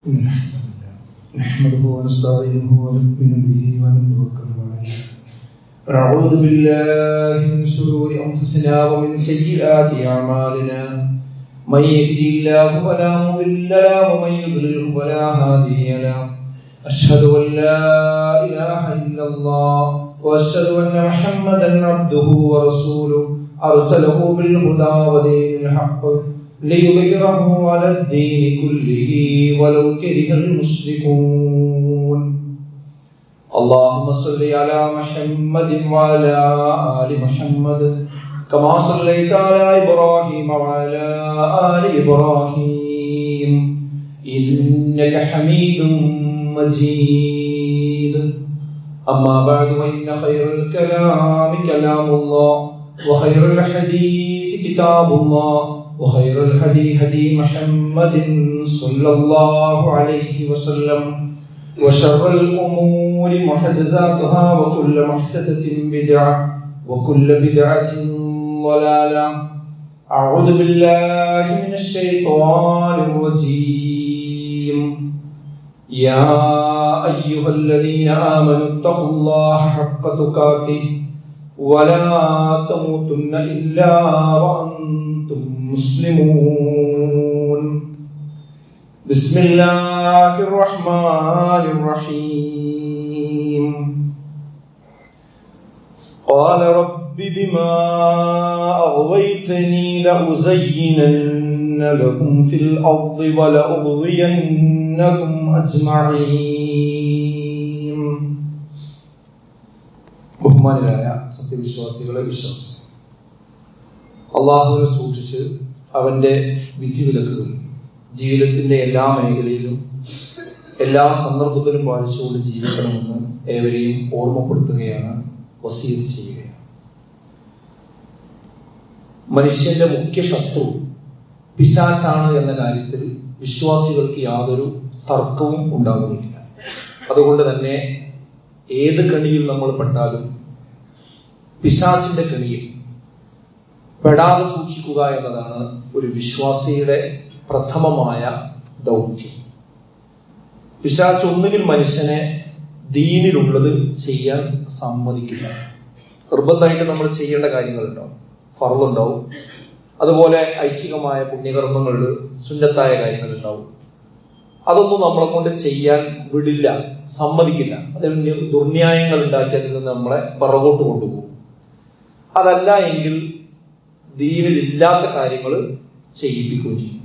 نحمده ونستعينه ونؤمن به ونتوكل عليه ونعوذ بالله من شرور أنفسنا ومن سيئات أعمالنا من يهده الله فلا مضل له ومن يضلل فلا هادي له أشهد أن لا إله إلا الله وأشهد أن محمدا عبده ورسوله أرسله بالهدى ودين الحق ليظهره على الدين كله ولو كره المشركون اللهم صل على محمد وعلى آل محمد كما صليت على إبراهيم وعلى آل إبراهيم إنك حميد مجيد أما بعد فإن خير الكلام كلام الله وخير الحديث كتاب الله وخير الهدي هدي محمد صلى الله عليه وسلم وشر الأمور محدثاتها وكل محدثة بدعة وكل بدعة ضلالة أعوذ بالله من الشيطان الرجيم يا أيها الذين آمنوا اتقوا الله حق تقاته ولا تموتن إلا وأنتم مسلمون بسم الله الرحمن الرحيم قال رب بما أغويتني لأزينن لهم في الأرض ولأغوينهم أجمعين ബഹുമാനരായ സത്യവിശ്വാസികളെ വിശ്വാസം അള്ളാഹുവിനെ സൂക്ഷിച്ച് അവന്റെ വിധിവിലക്കുകൾ ജീവിതത്തിന്റെ എല്ലാ മേഖലയിലും എല്ലാ സന്ദർഭത്തിലും പാലിച്ചുകൊണ്ട് ജീവിക്കണമെന്ന് ഏവരെയും ഓർമ്മപ്പെടുത്തുകയാണ്, വസീയത്ത് ചെയ്യുകയാണ്. മനുഷ്യന്റെ മുഖ്യ ശത്രു പിശാചാണ് എന്ന കാര്യത്തിൽ വിശ്വാസികൾക്ക് യാതൊരു തർക്കവും ഉണ്ടാവുകയില്ല. അതുകൊണ്ട് തന്നെ ഏത് കെണിയിൽ നമ്മൾ പെട്ടാലും പിശാചിന്റെ കെണിയിൽ പെടാതെ സൂക്ഷിക്കുക എന്നതാണ് ഒരു വിശ്വാസിയുടെ പ്രഥമമായ ദൗത്യം. പിശാച് ഒന്നുകിൽ മനുഷ്യനെ ദീനിലുള്ളത് ചെയ്യാൻ സമ്മതിക്കില്ല. നിർബന്ധമായിട്ട് നമ്മൾ ചെയ്യേണ്ട കാര്യങ്ങളുണ്ടാവും, ഫർളുണ്ടാവും, അതുപോലെ ഐച്ഛികമായ പുണ്യകർമ്മങ്ങളിൽ സുന്നത്തായ കാര്യങ്ങളുണ്ടാവും. അതൊന്നും നമ്മളെ കൊണ്ട് ചെയ്യാൻ വിടില്ല, സമ്മതിക്കില്ല. അതിൽ ദുർന്യായങ്ങൾ ഉണ്ടാക്കി അതിൽ നിന്ന് നമ്മളെ പിറകോട്ട് കൊണ്ടുപോകും. അതല്ല എങ്കിൽ ദീനിലില്ലാത്ത കാര്യങ്ങൾ ചെയ്യിപ്പിക്കുകയും ചെയ്യും.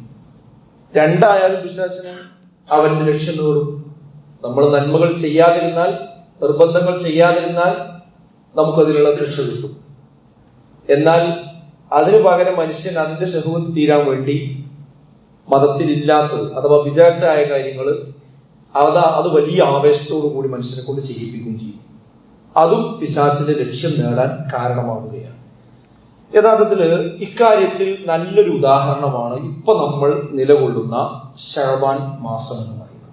രണ്ടായാലും പിശാചിന് അവന്റെ ലക്ഷ്യം നേടും. നമ്മൾ നന്മകൾ ചെയ്യാതിരുന്നാൽ, നിർബന്ധങ്ങൾ ചെയ്യാതിരുന്നാൽ നമുക്കതിനുള്ള ശിക്ഷ കിട്ടും. എന്നാൽ അതിനു പകരം മനുഷ്യൻ അതിന്റെ ശഹ്വത്ത് തീരാൻ വേണ്ടി മതത്തിലില്ലാത്തത് അഥവാ വിദഗ്ധായ കാര്യങ്ങൾ അത് വലിയ ആവേശത്തോടു കൂടി മനുഷ്യനെ കൊണ്ട് ചെയ്യിപ്പിക്കുകയും ചെയ്യും. അതും പിശാചിന്റെ ലക്ഷ്യം നേടാൻ കാരണമാവുകയാണ്. യഥാർത്ഥത്തില് ഇക്കാര്യത്തിൽ നല്ലൊരു ഉദാഹരണമാണ് ഇപ്പൊ നമ്മൾ നിലകൊള്ളുന്ന ശഅബാൻ മാസം എന്ന് പറയുന്നത്.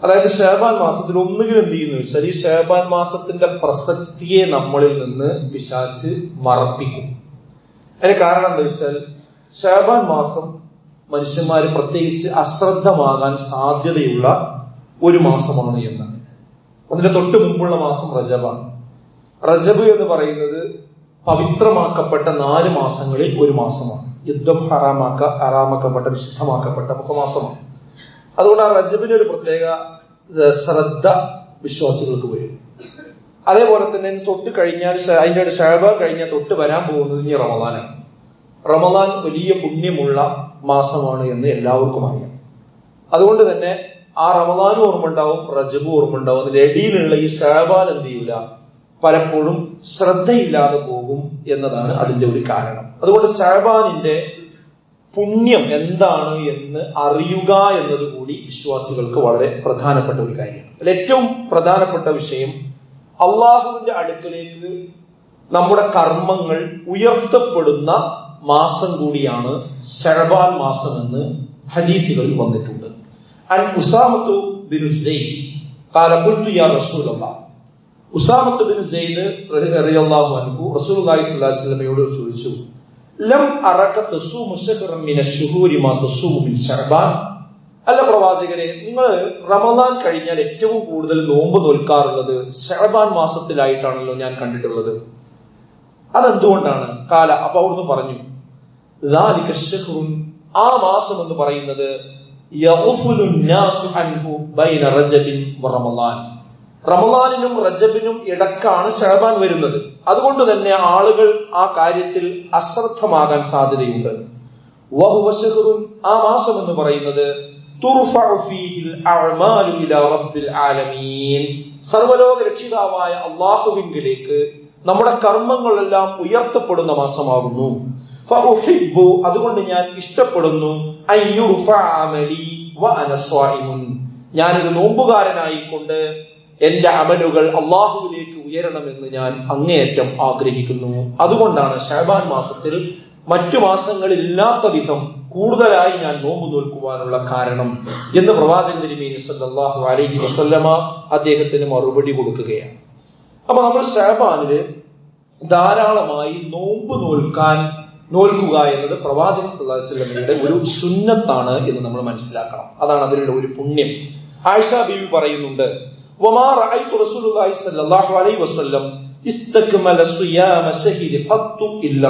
അതായത് ശഅബാൻ മാസത്തിൽ ഒന്നുകിൽ എന്ത് ചെയ്യുന്നു വെച്ചാൽ ഈ ശഅബാൻ മാസത്തിന്റെ പ്രസക്തിയെ നമ്മളിൽ നിന്ന് പിശാച് മറപ്പിക്കും. അതിന് കാരണം എന്താ വെച്ചാൽ ശഅബാൻ മാസം മനുഷ്യന്മാര് പ്രത്യേകിച്ച് അശ്രദ്ധമാകാൻ സാധ്യതയുള്ള ഒരു മാസമാണ് എന്നാണ്. അതിന്റെ തൊട്ട് മുമ്പുള്ള മാസം റജബാണ്. റജബ് എന്ന് പറയുന്നത് പവിത്രമാക്കപ്പെട്ട 4 മാസങ്ങളിൽ ഒരു മാസമാണ്. യുദ്ധം ഹറാമാക്കപ്പെട്ട വിശുദ്ധമാക്കപ്പെട്ട മാസമാണ്. അതുകൊണ്ട് ആ റജബിന് ഒരു പ്രത്യേക ശ്രദ്ധ വിശ്വാസികൾക്ക് വരും. അതേപോലെ തന്നെ തൊട്ട് കഴിഞ്ഞാൽ അതിന്റെ ശഅബാൻ കഴിഞ്ഞാൽ തൊട്ട് വരാൻ പോകുന്നത് ഇനി റമദാനാണ്. റമദാൻ വലിയ പുണ്യമുള്ള മാസമാണ് എന്ന് എല്ലാവർക്കും അറിയാം. അതുകൊണ്ട് തന്നെ ആ റമദാനും ഓർമ്മ ഉണ്ടാവും, റജബും ഓർമ്മ ഉണ്ടാവും. അതിന്റെ ഇടയിലുള്ള ഈ ശഅബാൻ എന്ത് ചെയ്യൂല, പലപ്പോഴും ശ്രദ്ധയില്ലാതെ പോകും എന്നതാണ് അതിന്റെ ഒരു കാരണം. അതുകൊണ്ട് ശഅബാനിന്റെ പുണ്യം എന്താണ് എന്ന് അറിയുക എന്നതുകൂടി വിശ്വാസികൾക്ക് വളരെ പ്രധാനപ്പെട്ട ഒരു കാര്യമാണ്. അതിൽ ഏറ്റവും പ്രധാനപ്പെട്ട വിഷയം അള്ളാഹുവിന്റെ അടുക്കലേക്ക് നമ്മുടെ കർമ്മങ്ങൾ ഉയർത്തപ്പെടുന്ന മാസം കൂടിയാണ് ശഅബാൻ മാസം എന്ന് ഹദീസുകളിൽ വന്നിട്ടുണ്ട്. അൻ ഉസാമത്തു ബിൻ സെയ്ദ് ഖാല ഖുൽതു യാ റസൂലല്ലാഹ്, ഉസാമത്ത് ബിൻ സെയ്ദ് റളിയല്ലാഹു അൻഹു റസൂലുള്ളാഹി സ്വല്ലല്ലാഹു അലൈഹി വസല്ലമയോട് ചോദിച്ചു, ലം അറക തസൂമു ശഹ്റൻ മിന അശ്ശുഹൂരി മാ തസൂമു മിൻ ശഅബാൻ അല്ല പ്രവാചകരെ, നിങ്ങൾ റമദാൻ കഴിഞ്ഞാൽ ഏറ്റവും കൂടുതൽ നോമ്പ് നോൽക്കാറുള്ളത് ശഅബാൻ മാസത്തിലായിട്ടാണല്ലോ ഞാൻ കണ്ടിട്ടുള്ളത്. അതെന്തുകൊണ്ടാണ്? കാല, അപ്പൊ അവിടുന്ന് പറഞ്ഞു, ദാലിക ശഹ്റുൻ, ആ മാസം എന്ന് പറയുന്നത് യഗ്ഫുലു നാസു അൻഹു ബൈന റജബിൻ വറമളാൻ, റമളാനിനും റജബിനും ഇടക്കാണ് ശഅബാൻ വരുന്നത്. അതുകൊണ്ട് തന്നെ ആളുകൾ ആ കാര്യത്തിൽ അശ്രദ്ധമാകാൻ സാധ്യതയുണ്ട്. വഹുവ ശഹ്റുൻ, ആ മാസം എന്ന് പറയുന്നത് തുർഫഉ ഫീഹിൽ അഅ്മാലു ഇലാ റബ്ബിൽ ആലമീൻ, സർവ്വലോക രക്ഷിതാവായ അല്ലാഹുവിലേക്ക് നമ്മുടെ കർമ്മങ്ങളെല്ലാം ഉയർത്തപ്പെടുന്ന മാസമാകുന്നു. ഫഉഹിബ്ബു, അതുകൊണ്ട് ഞാൻ ഇഷ്ടപ്പെടുന്നു, അയ്യുർഫഅ അമലി വഅന സ്വായിമുൻ, ഞാനൊരു നോമ്പുകാരനായിക്കൊണ്ട് എന്റെ അമലുകൾ അള്ളാഹുവിലേക്ക് ഉയരണമെന്ന് ഞാൻ അങ്ങേയറ്റം ആഗ്രഹിക്കുന്നു. അതുകൊണ്ടാണ് ശഅബാൻ മാസത്തിൽ മറ്റു മാസങ്ങളിൽ ഇല്ലാത്ത വിധം കൂടുതലായി ഞാൻ നോമ്പ് നോൽക്കുവാനുള്ള കാരണം എന്ന് പ്രവാചകൻ തിരുമേനി സല്ലല്ലാഹു അലൈഹി വസല്ലമ അദ്ദേഹത്തിന് മറുപടി കൊടുക്കുകയാണ്. അപ്പൊ നമ്മൾ ശഅബാനില് ധാരാളമായി നോമ്പ് നോൽക്കുക എന്നത് പ്രവാചകൻ സല്ലല്ലാഹു അലൈഹി വസല്ലമയുടെ ഒരു സുന്നത്താണ് എന്ന് നമ്മൾ മനസ്സിലാക്കണം. അതാണ് അതിലുള്ള ഒരു പുണ്യം. ആയിഷ ബീവി പറയുന്നുണ്ട്, വമാ റഅയ്തു റസൂലുള്ളാഹി സ്വല്ലല്ലാഹു അലൈഹി വസല്ലം ഇസ്തക്മല സിയാമ ശഹരി ഖത്തു ഇല്ല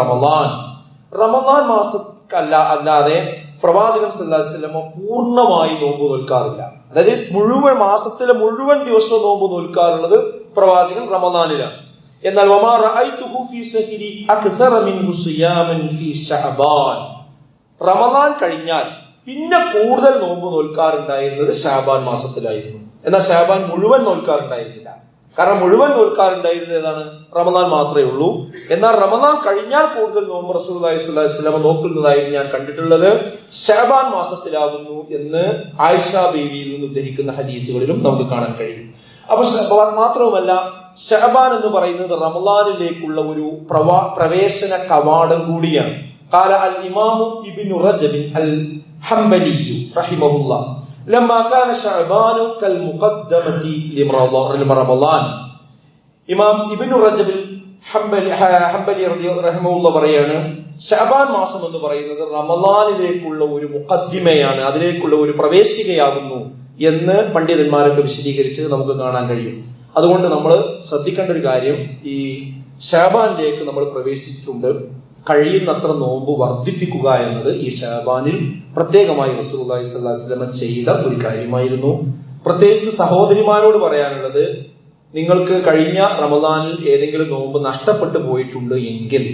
റമളാൻ, റമളാൻ മാസത്തിലല്ലാതെ പ്രവാചകൻ സല്ലല്ലാഹു അലൈഹി വസല്ലം പൂർണ്ണമായി നോമ്പ് നോൽക്കാറില്ല. അതായത് മുഴുവൻ മാസത്തിലെ മുഴുവൻ ദിവസവും നോമ്പ് നോൽക്കാറുള്ളത് പ്രവാചകൻ റമളാനിലാണ്. എന്നാൽ വമാ റഅയ്തുഹു ഫീ ശഹരി അക്സറ മിൻഹു സിയാമൻ ഫീ ശഅബാൻ, റമളാൻ കഴിഞ്ഞാൽ പിന്നെ കൂടുതൽ നോമ്പ് നോൽക്കാറുണ്ടായിരുന്നത് ശഅബാൻ മാസത്തിലായിരുന്നു. എന്നാൽ ശഅബാൻ മുഴുവൻ നോൽക്കാറുണ്ടായിരുന്നില്ല. കാരണം മുഴുവൻ നോൽക്കാറുണ്ടായിരുന്നത് ഏതാണ്? റമദാൻ മാത്രമേ ഉള്ളൂ. എന്നാൽ റമദാൻ കഴിഞ്ഞാൽ കൂടുതൽ നോമ്പ് റസൂലുള്ളാഹി സ്വല്ലല്ലാഹു അലൈഹി വസല്ലം നോക്കുന്നതായി ഞാൻ കണ്ടിട്ടുള്ളത് ശഅബാൻ മാസത്തിലാകുന്നു എന്ന് ആയിഷ ബീവിയിൽ നിന്ന് ഉദ്ധരിക്കുന്ന ഹദീസുകളിലും നമുക്ക് കാണാൻ കഴിയും. അപ്പൊ മാത്രവുമല്ല, ശഅബാൻ എന്ന് പറയുന്നത് റമദാനിലേക്കുള്ള ഒരു പ്രവേശന കവാടം കൂടിയാണ്. ഖാല അൽ ഇമാമു ഇബ്നു റജബ് അൽ ഹംബലി റഹിമഹുല്ലാഹ് ലമ്മാ കാന ശഅബാനു കൽ മുഖദ്ദമതി ലിറമളാൻ, ഇമാം ഇബ്നു റജബ് ഹംബലി റഹിമഹുല്ലാഹ് പറയാണ്, ശഅബാൻ മാസം എന്ന് പറയുന്നത് റമളാനിലേക്കുള്ള ഒരു മുഖദ്ദിമയാണ്, അതിലേക്കുള്ള ഒരു പ്രവേശികയാകുന്നു എന്ന് പണ്ഡിതന്മാരൊക്കെ വിശദീകരിച്ച് നമുക്ക് കാണാൻ കഴിയും. അതുകൊണ്ട് നമ്മൾ ശ്രദ്ധിക്കേണ്ട ഒരു കാര്യം, ഈ ശഅബാനിലേക്ക് നമ്മൾ പ്രവേശിച്ചിട്ടുണ്ട്, കഴിയുന്നത്ര നോമ്പ് വർദ്ധിപ്പിക്കുക എന്നത് ഈ ശഅബാനിൽ പ്രത്യേകമായി റസൂലുള്ളാഹി സ്വല്ലല്ലാഹു അലൈഹി വസല്ലം ചെയ്ത ഒരു കാര്യമായിരുന്നു. പ്രത്യേകിച്ച് സഹോദരിമാരോട് പറയാനുള്ളത്, നിങ്ങൾക്ക് കഴിഞ്ഞ റമദാനിൽ ഏതെങ്കിലും നോമ്പ് നഷ്ടപ്പെട്ടു പോയിട്ടുണ്ട് എങ്കിൽ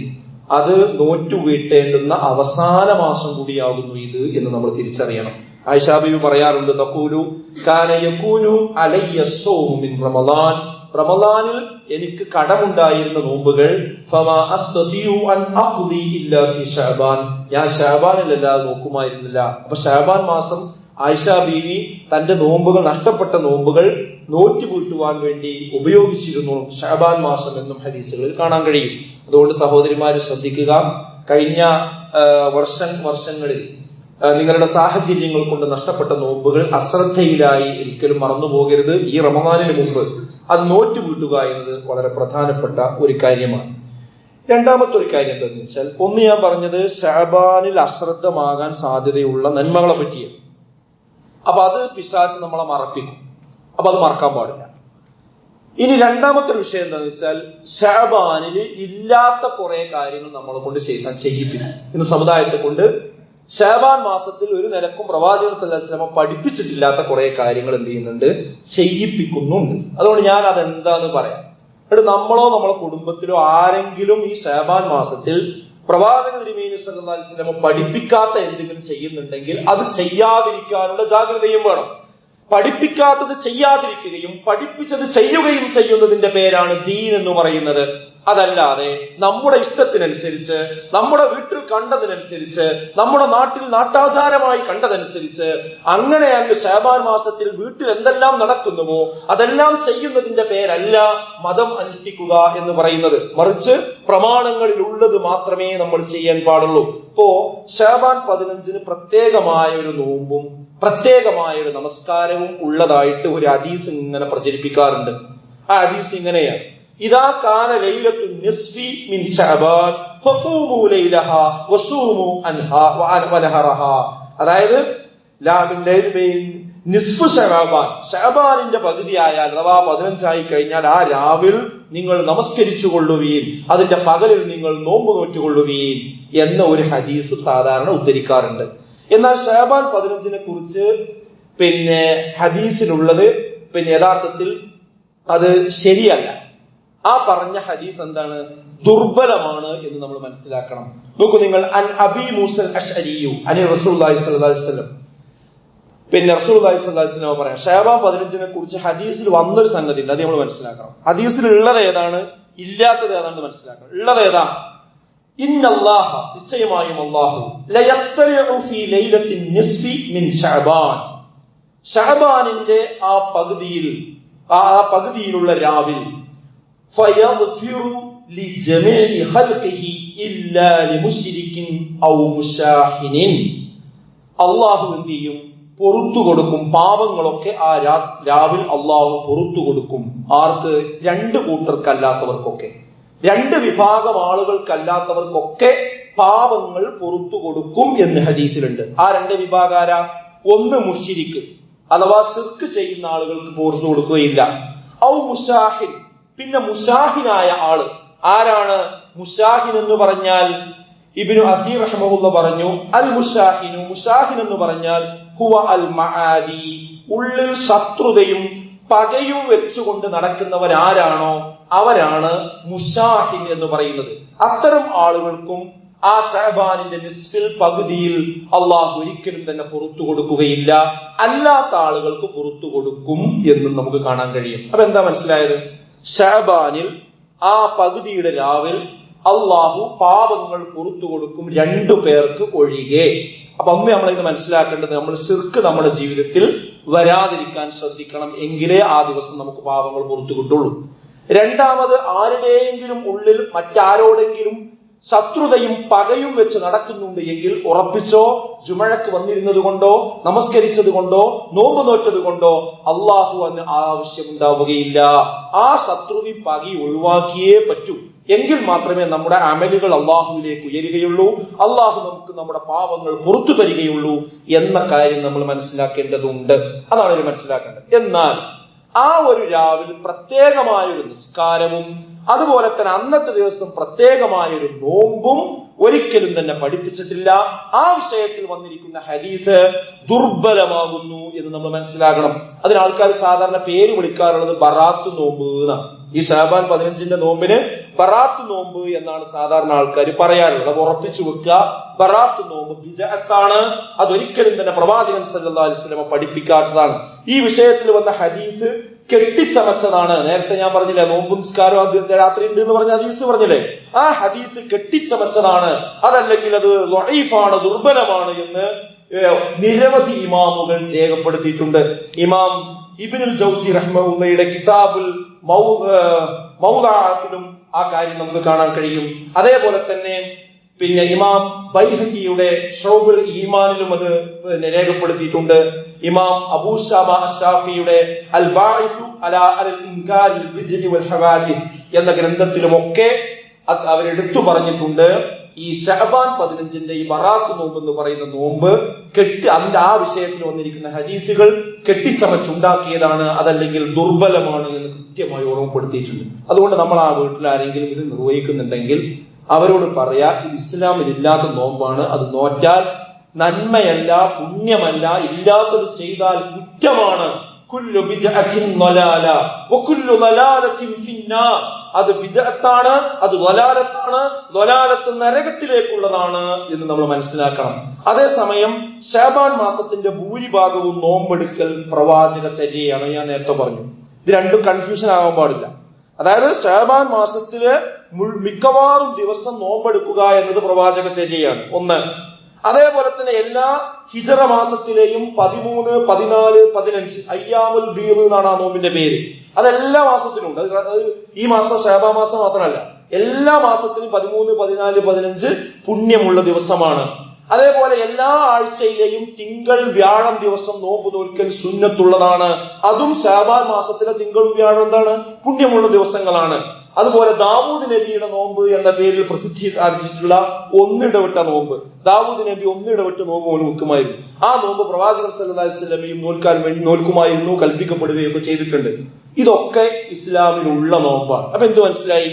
അത് നോറ്റുവീട്ടേണ്ടുന്ന അവസാന മാസം കൂടിയാകുന്നു ഇത് എന്ന് നമ്മൾ തിരിച്ചറിയണം. ആയിഷ ബീവി പറയാറുണ്ട്, തഖൂലു കാന യകൂനു അലയ്യ സ്വൗമു മിൻ റമളാൻ, റമളാനിൽ എനിക്ക് കടമുണ്ടായിരുന്ന നോമ്പുകൾ ഫമാ അസ്തതിഉ അൻ അഖ്ദി ഇല്ലാ ഫി ശഅബാൻ, ഞാൻ ശഅബാനിലല്ലാതെ നോക്കുമായിരുന്നില്ല. അപ്പൊ ശഅബാൻ മാസം ആയിഷ ബീവി തന്റെ നോമ്പുകൾ, നഷ്ടപ്പെട്ട നോമ്പുകൾ നോറ്റുകൂട്ടുവാൻ വേണ്ടി ഉപയോഗിച്ചിരുന്നു ശഅബാൻ മാസം എന്നും ഹദീസുകളിൽ കാണാൻ കഴിയും. അതുകൊണ്ട് സഹോദരിമാര് ശ്രദ്ധിക്കുക, കഴിഞ്ഞ വർഷങ്ങളിൽ നിങ്ങളുടെ സാഹചര്യങ്ങൾ കൊണ്ട് നഷ്ടപ്പെട്ട നോമ്പുകൾ അശ്രദ്ധയിലായി ഒരിക്കലും മറന്നു പോകരുത്. ഈ റമദാനിന് മുമ്പ് അത് നോറ്റുകൂട്ടുക എന്നത് വളരെ പ്രധാനപ്പെട്ട ഒരു കാര്യമാണ്. രണ്ടാമത്തെ ഒരു കാര്യം എന്താണെന്ന് വെച്ചാൽ, ഒന്ന് ഞാൻ പറഞ്ഞത് ശഅബാനിൽ അശ്രദ്ധമാകാൻ സാധ്യതയുള്ള നന്മകളെ പറ്റിയാണ്. അപ്പൊ അത് പിശാച് നമ്മളെ മറപ്പിക്കും. അപ്പൊ അത് മറക്കാൻ പാടില്ല. ഇനി രണ്ടാമത്തെ ഒരു വിഷയം എന്താണെന്ന് വെച്ചാൽ, ശഅബാനിൽ ഇല്ലാത്ത കുറെ കാര്യങ്ങൾ നമ്മളെ കൊണ്ട് ചെയ്യിപ്പിക്കും. ഇന്ന് സമുദായത്തെ കൊണ്ട് ശഅബാൻ മാസത്തിൽ ഒരു നിലക്കും പ്രവാചകൻ സല്ലല്ലാഹു അലൈഹി വസല്ലം പഠിപ്പിച്ചിട്ടില്ലാത്ത കുറെ കാര്യങ്ങൾ എന്ത് ചെയ്യുന്നുണ്ട്, ചെയ്യിപ്പിക്കുന്നുണ്ട്. അതുകൊണ്ട് ഞാൻ അതെന്താന്ന് പറയാം. എന്നിട്ട് നമ്മളോ നമ്മളെ കുടുംബത്തിലോ ആരെങ്കിലും ഈ ശഅബാൻ മാസത്തിൽ പ്രവാചക തിരുമേനി സല്ലല്ലാഹു അലൈഹി വസല്ലം പഠിപ്പിക്കാത്ത എന്തെങ്കിലും ചെയ്യുന്നുണ്ടെങ്കിൽ അത് ചെയ്യാതിരിക്കാനുള്ള ജാഗ്രതയും വേണം. പഠിപ്പിക്കാത്തത് ചെയ്യാതിരിക്കുകയും പഠിപ്പിച്ചത് ചെയ്യുകയും ചെയ്യുന്നതിന്റെ പേരാണ് ദീൻ എന്ന് പറയുന്നത്. അതല്ലാതെ നമ്മുടെ ഇഷ്ടത്തിനനുസരിച്ച്, നമ്മുടെ വീട്ടിൽ കണ്ടതിനനുസരിച്ച്, നമ്മുടെ നാട്ടിൽ നാട്ടാചാരമായി കണ്ടതനുസരിച്ച് അങ്ങനെ അങ്ങ് ശഅബാൻ മാസത്തിൽ വീട്ടിൽ എന്തെല്ലാം നടക്കുന്നുവോ അതെല്ലാം ചെയ്യുന്നതിന്റെ പേരല്ല മതം അനുഷ്ഠിക്കുക എന്ന് പറയുന്നത്. മറിച്ച് പ്രമാണങ്ങളിൽ ഉള്ളത് മാത്രമേ നമ്മൾ ചെയ്യാൻ പാടുള്ളൂ. ഇപ്പോ ശഅബാൻ 15 പ്രത്യേകമായ ഒരു നോമ്പും പ്രത്യേകമായ ഒരു നമസ്കാരവും ഉള്ളതായിട്ട് ഒരു ഹദീസ് ഇങ്ങനെ പ്രചരിപ്പിക്കാറുണ്ട്. ആ ഹദീസ് ഇങ്ങനെയാണ്, ഇദാ കാന ലൈലത്തു നിസ്ഫി മിൻ ശഅബാൻ ഫഖൂമു ലൈലഹാ വസൂമു അൻഹാ വനഹറഹാ. അതായത് നിസ്ഫു ശഅബാൻ, ശഅബാനിന്റെ പകുതിയായാൽ അഥവാ 15 കഴിഞ്ഞാൽ ആ രാവിൽ നിങ്ങൾ നമസ്കരിച്ചു കൊള്ളുവീൻ, അതിന്റെ പകലിൽ നിങ്ങൾ നോമ്പ് നോറ്റുകൊള്ളുവീൻ എന്ന ഒരു ഹദീസ് സാധാരണ ഉദ്ധരിക്കാറുണ്ട്. എന്നാൽ ശഅബാൻ 15 കുറിച്ച് ഹദീസിലുള്ളത് യഥാർത്ഥത്തിൽ അത് ശരിയല്ല. ആ പറഞ്ഞ ഹദീസ് എന്താണ്? ദുർബലമാണ് എന്ന് നമ്മൾ മനസ്സിലാക്കണം. നോക്കൂ നിങ്ങൾ, അൻ അബീ മൂസൽ അശ്അരിയു അനി റസൂലുള്ളാഹി സ്വല്ലല്ലാഹു അലൈഹി വസല്ലം, റസൂലുള്ളാഹി സ്വല്ലല്ലാഹു അലൈഹി വസല്ലം പറയാം, ശഅബാൻ 15 കുറിച്ച് ഹദീസിൽ വന്നൊരു സംഗതി ഉണ്ട്, അത് നമ്മൾ മനസ്സിലാക്കണം. ഹദീസിൽ ഉള്ളത് ഏതാണ്, ഇല്ലാത്തത് ഏതാണെന്ന് മനസ്സിലാക്കണം. ഉള്ളത് ഏതാ? ഇന്നല്ലാഹ, നിശ്ചയമായും അല്ലാഹു, ലയത്തലിഉ ഫീ ലൈലത്തിൻ നിസ്ഫി മിൻ ശഅബാൻ, ശഅബാനിന്റെ ആ പകുതിയിലുള്ള രാവിൽ, ഫയഗ്ഫിറു ലിജമീഇ ഖൽഖിഹി ഇല്ലാ ലിമുശ്രികിൻ ഔ മുശാഹിനിൻ, അല്ലാഹു എന്ത് ചെയ്യും? പൊറുത്തു കൊടുക്കും. പാപങ്ങളൊക്കെ ആ രാവിൽ അല്ലാഹു പൊറുത്തു കൊടുക്കും. ആർക്ക്? 2 കൂട്ടർക്കല്ലാത്തവർക്കൊക്കെ, 2 വിഭാഗം ആളുകൾക്കല്ലാത്തവർക്കൊക്കെ പാപങ്ങൾ പൊറുത്തു കൊടുക്കും എന്ന് ഹദീസിലുണ്ട്. ആ 2 വിഭാഗാരാ? ഒന്ന് മുശ്രിക്ക് അഥവാ ശിർക്ക് ചെയ്യുന്ന ആളുകൾക്ക് പുറത്തു കൊടുക്കുകയില്ല. ഔ മുശാഹിൻ, പിന്നെ മുശാഹിനായ ആള്. ആരാണ് മുശാഹിൻ എന്ന് പറഞ്ഞാൽ? ഇബ്നു അസീർ റഹിമഹുല്ലാഹ് പറഞ്ഞു, അൽ മുശാഹിനു, മുശാഹിൻ എന്ന് പറഞ്ഞാൽ ഹുവ അൽ മആദി, ഉള്ളിൽ ശത്രുതയും പകയും വെച്ചുകൊണ്ട് നടക്കുന്നവരാരാണോ അവരാണ് മുശാഹിൻ എന്ന് പറയുന്നത്. അത്തരം ആളുകൾക്കും ആ ശഅബാനിന്റെ നിസ്ഫിൽ പകുതിയിൽ അള്ളാഹു ഒരിക്കലും തന്നെ പുറത്തു കൊടുക്കുകയില്ല. അല്ലാത്ത ആളുകൾക്ക് പുറത്തു കൊടുക്കും എന്നും നമുക്ക് കാണാൻ കഴിയും. അപ്പൊ എന്താ മനസ്സിലായത്? ശഅബാനിൽ ആ പകുതിയുടെ രാവിൽ അള്ളാഹു പാപങ്ങൾ പുറത്തു കൊടുക്കും 2 പേർക്ക് ഒഴികെ. അപ്പൊ അന്ന് നമ്മളിത് മനസ്സിലാക്കേണ്ടത്, നമ്മൾ ശിർക്ക് നമ്മുടെ ജീവിതത്തിൽ വരാതിരിക്കാൻ ശ്രദ്ധിക്കണം. എങ്കിലേ ആ ദിവസം നമുക്ക് പാപങ്ങൾ പുറത്തു കിട്ടുള്ളൂ. രണ്ടാമത്, ആരുടെയെങ്കിലും ഉള്ളിൽ മറ്റാരോടെങ്കിലും ശത്രുതയും പകയും വെച്ച് നടക്കുന്നുണ്ട് എങ്കിൽ ഉറപ്പിച്ചോ, ജുമഴക്ക് വന്നിരുന്നത് കൊണ്ടോ നമസ്കരിച്ചത് കൊണ്ടോ നോമ്പ് നോറ്റത് കൊണ്ടോ അള്ളാഹു അന്ന് ആവശ്യമുണ്ടാവുകയില്ല. ആ ശത്രുതി പകി ഒഴിവാക്കിയേ പറ്റൂ. എങ്കിൽ മാത്രമേ നമ്മുടെ അമലുകൾ അള്ളാഹുവിലേക്ക് ഉയരുകയുള്ളൂ, അള്ളാഹു നമുക്ക് നമ്മുടെ പാപങ്ങൾ പുറത്തു തരികയുള്ളൂ എന്ന കാര്യം നമ്മൾ മനസ്സിലാക്കേണ്ടതുണ്ട്. അതാണ് ഇത് മനസ്സിലാക്കേണ്ടത്. എന്നാൽ ആ ഒരു രാവിലെ പ്രത്യേകമായൊരു നിസ്കാരവും അതുപോലെ തന്നെ അന്നത്തെ ദിവസം പ്രത്യേകമായൊരു നോമ്പും ഒരിക്കലും തന്നെ പഠിപ്പിച്ചിട്ടില്ല. ആ വിഷയത്തിൽ വന്നിരിക്കുന്ന ഹദീസ് ദുർബലമാകുന്നു എന്ന് നമ്മൾ മനസ്സിലാക്കണം. അതിന് ആൾക്കാർ സാധാരണ പേര് വിളിക്കാറുള്ളത് ബറാത്ത് നോമ്പ് എന്നാണ്. ഈ ശഅബാൻ 15 നോമ്പിന് ബറാത്ത് നോമ്പ് എന്നാണ് സാധാരണ ആൾക്കാർ പറയാറുള്ളത്. അത് ഉറപ്പിച്ചു വെക്കുക, ബറാത്ത് നോമ്പ് ബിദ്അത്താണ്. അതൊരിക്കലും തന്നെ പ്രവാചകൻ സല്ലല്ലാഹു അലൈഹി വസല്ലം പഠിപ്പിക്കാത്തതാണ്. ഈ വിഷയത്തിൽ വന്ന ഹദീസ് കെട്ടിച്ചമച്ചതാണ്. നേരത്തെ ഞാൻ പറഞ്ഞില്ലേ, നോമ്പ് നിസ്കാരം രാത്രി ഉണ്ട് എന്ന് പറഞ്ഞ ഹദീസ് പറഞ്ഞില്ലേ, ആ ഹദീസ് കെട്ടിച്ചമച്ചതാണ്. അതല്ലെങ്കിൽ അത് ദഈഫാണ്, ദുർബലമാണ് എന്ന് നിരവധി ഇമാമുകൾ രേഖപ്പെടുത്തിയിട്ടുണ്ട്. ഇമാം ഇബ്നുൽ ജൗസി റഹ്മഹുള്ളയുടെ കിതാബുൽ മൗദഅത്തിലും ആ കാര്യം നമുക്ക് കാണാൻ കഴിയും. അതേപോലെ തന്നെ ഇമാം ബൈഹഖിയുടെ ശൗബുൽ ഈമാനിലും അത് രേഖപ്പെടുത്തിയിട്ടുണ്ട്. ഇമാം അബൂ ശാമ അശ്ശാഫിയുടെ അൽ ബാഇദു അലാ അൽ ഇൻകാരിൽ ബിദ്അ വൽ ഹവാദിസ് എന്ന ഗ്രന്ഥത്തിലുമൊക്കെ അവരെടുത്തു പറഞ്ഞിട്ടുണ്ട്. ഈ ശഅബാൻ 15 ഈ ബറാത്ത് നോമ്പ് എന്ന് പറയുന്ന നോമ്പ് അതിന്റെ ആ വിഷയത്തിൽ വന്നിരിക്കുന്ന ഹദീസുകൾ കെട്ടിച്ചമച്ചുണ്ടാക്കിയതാണ്, അതല്ലെങ്കിൽ ദുർബലമാണ് എന്ന് കൃത്യമായി ഓർമ്മപ്പെടുത്തിയിട്ടുണ്ട്. അതുകൊണ്ട് നമ്മൾ ആ വീട്ടിൽ ആരെങ്കിലും ഇത് നിർവഹിക്കുന്നുണ്ടെങ്കിൽ അവരോട് പറയാ, ഇത് ഇസ്ലാമിൽ ഇല്ലാത്ത നോമ്പാണ്, അത് നോറ്റാൽ നന്മയല്ല, പുണ്യമല്ല, ഇല്ലാത്തത് ചെയ്താൽ കുറ്റമാണ്. കുല്ലു ബിദ്അത്തിൻ ളലാല വകുല്ലു ളലാലത്തിൻ ഫിന്നാർ, അത് ബിദ്അത്താണ്, അത് ളലാലത്താണ്, ളലാലത്ത് നരകത്തിലേക്കുള്ളതാണ് എന്ന് നമ്മൾ മനസ്സിലാക്കണം. അതേസമയം ശഅബാൻ മാസത്തിന്റെ ഭൂരിഭാഗവും നോമ്പെടുക്കൽ പ്രവാചക ചര്യയാണ്. ഞാൻ നേരത്തെ പറഞ്ഞു, ഇത് രണ്ടും കൺഫ്യൂഷൻ ആകാൻ പാടില്ല. അതായത് ശഅബാൻ മാസത്തില് മിക്കവാറും ദിവസം നോമ്പെടുക്കുക എന്നത് പ്രവാചക ചര്യയാണ് ഒന്ന്. അതേപോലെ തന്നെ എല്ലാ ഹിജറ മാസത്തിലെയും 13, 14, 15 അയ്യാമുൽ ബീദ് എന്നാണ് ആ നോമ്പിന്റെ പേര്. അതെല്ലാ മാസത്തിലും ഉണ്ട്. അത് ഈ മാസം ശഅബാൻ മാസം മാത്രമല്ല, എല്ലാ മാസത്തിലും 13, 14, 15 പുണ്യമുള്ള ദിവസമാണ്. അതേപോലെ എല്ലാ ആഴ്ചയിലെയും തിങ്കൾ വ്യാഴം ദിവസം നോമ്പ് നോൽക്കൽ സുന്നത്തുള്ളതാണ്. അതും ശഅബാൻ മാസത്തിലെ തിങ്കളും വ്യാഴം എന്താണ്? പുണ്യമുള്ള ദിവസങ്ങളാണ്. അതുപോലെ ദാവൂദ് നബിയുടെ നോമ്പ് എന്ന പേരിൽ പ്രസിദ്ധീകരിച്ചിട്ടുള്ള ഒന്നിടവിട്ട നോമ്പ്, ദാവൂദ് നബി ഒന്നിടവിട്ട് നോമ്പ് നോക്കുമായിരുന്നു. ആ നോമ്പ് പ്രവാചകർ സല്ലല്ലാഹു അലൈഹി വസല്ലമയും നോൽക്കുമായിരുന്നു, കൽപ്പിക്കപ്പെടുകയൊക്കെ ചെയ്തിട്ടുണ്ട്. ഇതൊക്കെ ഇസ്ലാമിലുള്ള നോമ്പാണ്. അപ്പൊ എന്ത് മനസ്സിലായി?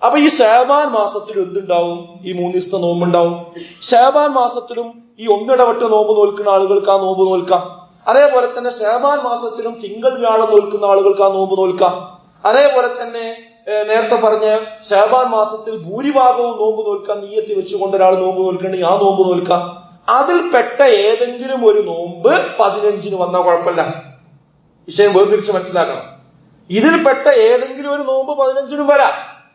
അപ്പൊ ഈ ശഅബാൻ മാസത്തിൽ എന്തുണ്ടാവും? ഈ 3 ദിവസത്തെ നോമ്പുണ്ടാവും. ശഅബാൻ മാസത്തിലും ഈ ഒന്നിടവിട്ട് നോമ്പ് നോൽക്കുന്ന ആളുകൾക്ക് ആ നോമ്പ് നോൽക്കാം. അതേപോലെ തന്നെ ശഅബാൻ മാസത്തിലും തിങ്കൾ വ്യാഴം നോൽക്കുന്ന ആളുകൾക്ക് ആ നോമ്പ് നോൽക്കാം. അതേപോലെ തന്നെ നേരത്തെ പറഞ്ഞ ശഅബാൻ മാസത്തിൽ ഭൂരിഭാഗവും നോമ്പ് നോൽക്കാൻ നിയ്യത്ത് വെച്ചുകൊണ്ട് ഒരാൾ നോമ്പ് നോൽക്കണമെങ്കിൽ ആ നോമ്പ് നോൽക്കാം. അതിൽപ്പെട്ട ഏതെങ്കിലും ഒരു നോമ്പ് 15 വന്നാൽ കുഴപ്പമില്ല. വിഷയം വേർതിരിച്ച് മനസ്സിലാക്കണം. ഇതിൽപ്പെട്ട ഏതെങ്കിലും ഒരു നോമ്പ് 15 വരാം.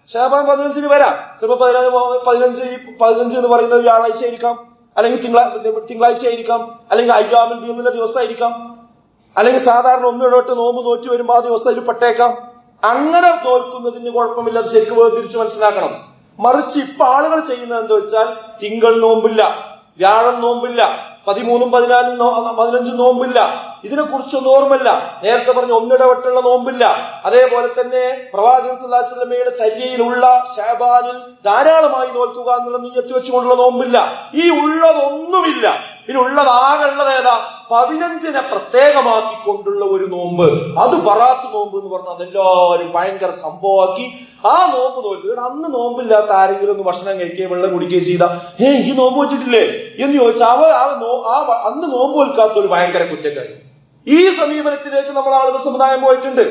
ശഅബാൻ 15 വരാം. ചിലപ്പോ 15 എന്ന് പറയുന്നത് വ്യാഴാഴ്ച ആയിരിക്കാം, അല്ലെങ്കിൽ തിങ്കളാഴ്ച ആയിരിക്കാം, അല്ലെങ്കിൽ അയ്യാമുൽ ബീദിന്റെ ദിവസമായിരിക്കാം, അല്ലെങ്കിൽ സാധാരണ ഒന്നിടവിട്ട് നോമ്പ് നോറ്റി വരുമ്പോൾ ആ ദിവസം അതിൽ പെട്ടേക്കാം. അങ്ങനെ നോൽക്കുന്നതിന് കുഴപ്പമില്ല. അത് ശരിക്കും വേർതിരിച്ച് മനസ്സിലാക്കണം. മറിച്ച് ഇപ്പൊ ആളുകൾ ചെയ്യുന്നത് എന്താ വെച്ചാൽ, തിങ്കൾ നോമ്പില്ല, വ്യാഴം നോമ്പില്ല, 13, 14, 15 നോമ്പില്ല, ഇതിനെ കുറിച്ചൊന്നും ഓർമ്മയില്ല. നേരത്തെ പറഞ്ഞ ഒന്നിടവിട്ടുള്ള നോമ്പില്ല. അതേപോലെ തന്നെ പ്രവാചകൻ സല്ലല്ലാഹു അലൈഹി വസല്ലമയുടെ ചര്യയിലുള്ള ശഅബാനിൽ ധാരാളമായി നോൽക്കുക എന്നുള്ള നിയ്യത്ത് വെച്ചുകൊണ്ടുള്ള നോമ്പില്ല. ഈ ഉള്ളതൊന്നുമില്ല. പിന്നെ ഉള്ളത് ഏതാ? 15 പ്രത്യേകമാക്കിക്കൊണ്ടുള്ള ഒരു നോമ്പ്. അത് ബറാത്ത് നോമ്പ് എന്ന് പറഞ്ഞാൽ അതെല്ലാവരും ഭയങ്കര സംഭവമാക്കി ആ നോമ്പ് നോക്കുക. അന്ന് നോമ്പില്ലാത്ത ആരെങ്കിലും ഒന്ന് ഭക്ഷണം കഴിക്കുകയോ വെള്ളം കുടിക്കുകയോ ചെയ്താ ഈ നോമ്പ് വെച്ചിട്ടില്ലേ എന്ന് ചോദിച്ചാൽ അന്ന് നോമ്പ് വെൽക്കാത്ത ഒരു ഭയങ്കര കുറ്റക്കാരി. ഈ സമീപനത്തിലേക്ക് നമ്മൾ ആളുകൾ സമുദായം പോയിട്ടുണ്ട്.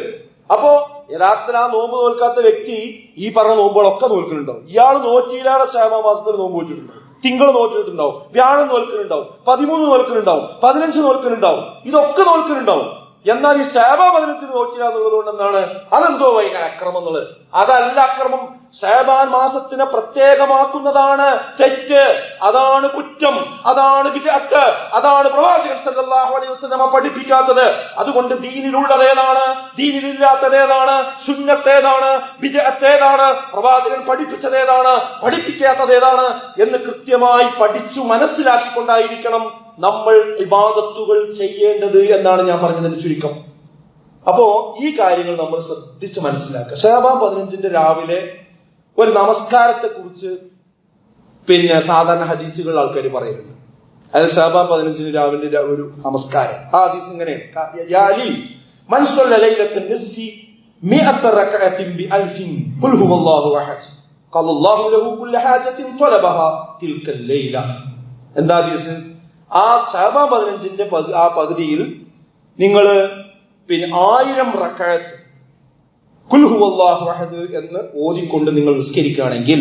അപ്പോ യഥാർത്ഥത്തിൽ ആ നോമ്പ് നോൽക്കാത്ത വ്യക്തി ഈ പറഞ്ഞ നോമ്പുകളൊക്കെ നോൽക്കുന്നുണ്ടാവും. ഇയാൾ നോറ്റിയിലാറെ ശഅബാൻ മാസത്തിൽ നോമ്പ് വെച്ചിട്ടുണ്ടാവും, തിങ്കൾ നോറ്റിട്ടുണ്ടാവും, വ്യാഴം നോൽക്കുന്നുണ്ടാവും, 13 നോൽക്കുന്നുണ്ടാവും, 15 നോൽക്കുന്നുണ്ടാവും, ഇതൊക്കെ നോൽക്കുന്നുണ്ടാവും. എന്നാൽ ഈ ശഅബാൻ 15 നോക്കില്ല എന്നുള്ളത് കൊണ്ട് എന്താണ്? അതെന്തോ ഭയങ്കര അക്രമം എന്നുള്ളത്. അതല്ല അക്രമം. ശഅബാൻ മാസത്തിനെ പ്രത്യേകമാക്കുന്നതാണ് തെറ്റ്, അതാണ് കുറ്റം, അതാണ് ബിദ്അത്ത്, അതാണ് പ്രവാചകൻ സല്ലല്ലാഹു അലൈഹി വസല്ലമ പഠിപ്പിക്കാത്തത്. അതുകൊണ്ട് ദീനിലുള്ളത് ഏതാണ്, ദീനിലില്ലാത്തത് ഏതാണ്, സുന്നത്ത് ഏതാണ്, ബിദ്അത്ത് ഏതാണ്, പ്രവാചകൻ പഠിപ്പിച്ചത് ഏതാണ്, പഠിപ്പിക്കാത്തത് ഏതാണ് എന്ന് കൃത്യമായി പഠിച്ചു മനസ്സിലാക്കിക്കൊണ്ടായിരിക്കണം നമ്മൾ ഇബാദത്തുകൾ ചെയ്യേണ്ടത് എന്നാണ് ഞാൻ പറഞ്ഞതിന്റെ ചുരുക്കം. അപ്പോ ഈ കാര്യങ്ങൾ നമ്മൾ ശ്രദ്ധിച്ച് മനസ്സിലാക്കുക. ശഅബാൻ 15 രാവിലെ ഒരു നമസ്കാരത്തെ കുറിച്ച് സാധാരണ ഹദീസുകൾ ആൾക്കാർ പറയുന്നുണ്ട്. അതായത് ശഅബാൻ 15 രാവിലെ ഒരു നമസ്കാരം. ആ ഹദീസ് ഇങ്ങനെയാണ്: യാ അലി മൻ സ്വല്ല ലൈലത്തുൻ നിസ്ഫി 100 റക്അത്തിൻ ബിഅൽഫിൻ ഖുൽ ഹുവല്ലാഹു അഹദ് ഖല്ലല്ലാഹു ലഹു കുല്ല ഹാജത്തിൻ ത്വലബഹാ തിൽക്കൽ ലൈല. എന്താ ഹദീസ്? ആ ശഅബാൻ 15 ആ പകുതിയിൽ നിങ്ങൾ 1000 റക്അത്ത് ഖുൽ ഹുവല്ലാഹു അഹദ് എന്ന് ഓതിക്കൊണ്ട് നിങ്ങൾ നിസ്കരിക്കുകയാണെങ്കിൽ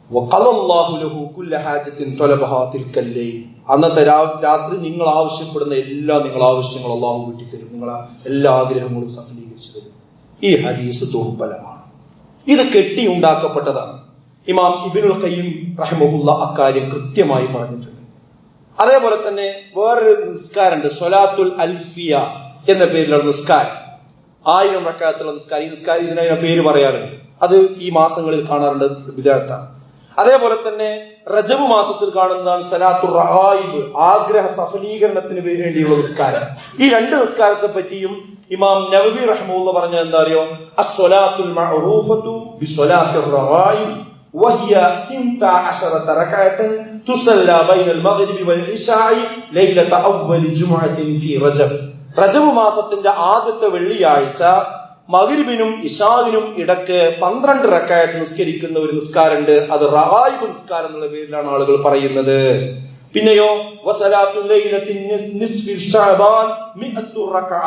വഖല്ലല്ലാഹു ലഹു കുല്ല ഹാജത്തിൻ ത്വലബഹാ തിൽക്കൽ ലൈൽ, അന്നത്തെ രാത്രി നിങ്ങൾ ആവശ്യപ്പെടുന്ന നിങ്ങൾ ആവശ്യങ്ങൾ അല്ലാഹു വീട്ടിത്തരും, നിങ്ങളെ എല്ലാ ആഗ്രഹങ്ങളും സഫലീകരിച്ചു തരും. ഈ ഹദീസ് ദുർബലമാണ്. ഇത് കെട്ടിയുണ്ടാക്കപ്പെട്ടതാണ്. ഇമാം ഇബ്നുൽ ഖയ്യിം റഹിമഹുല്ലാ അക്കാര്യം കൃത്യമായി പറഞ്ഞിട്ടുണ്ട്. അതേപോലെ തന്നെ വേറൊരു നിസ്കാരമുണ്ട്, സ്വലാത്തുൽ അൽഫിയ എന്ന പേരിലുള്ള നിസ്കാരം, 1000 റക്അത്തുള്ള നിസ്കാരം. ഈ നിസ്കാരം ഇതിനെ പേര് പറയാറുണ്ട്. അത് ഈ മാസങ്ങളിൽ കാണാറുണ്ട്, ബിദ്അത്താണ്. അതേപോലെ തന്നെ റജബ് മാസത്തിൽ കാണുന്നതാണ് സലാത്തുർ റഗായിബ്, ആഗ്രഹ സഫലീകരണത്തിന് വേണ്ടിയുള്ള നിസ്കാരം. ഈ 2 നിസ്കാരത്തെ പറ്റിയും ഇമാം നവവി റഹിമഹുല്ലാഹ് പറഞ്ഞ എന്താ അറിയോ? അസ്സലാത്തുൽ മഅറൂഫതു ബിസ്സലാത്തിർ റഗായിബ് വഹിയ 12 റക്അത്തൻ തുസല്ല ബൈനൽ മഗ്രിബി വൽ ഇശാഇ ലൈലത അവ്വൽ ജുമുഅത്തിൻ ഫീ റജബ്. റജബ് മാസത്തിന്റെ ആദ്യത്തെ വെള്ളിയാഴ്ച മഗ്രിബിനും ഇശാഇനും ഇടക്ക് 12 റക്അത്ത് നിസ്കരിക്കുന്ന ഒരു നിസ്കാരമുണ്ട്. അത് റഗായിബ് നിസ്കാരം എന്നുള്ള പേരിലാണ് ആളുകൾ പറയുന്നത്. പിന്നെയോ വസലാത്തുൽ ലൈലത്തിൻ നിസ്ഫി ശഅബാൻ 100 റക്അ,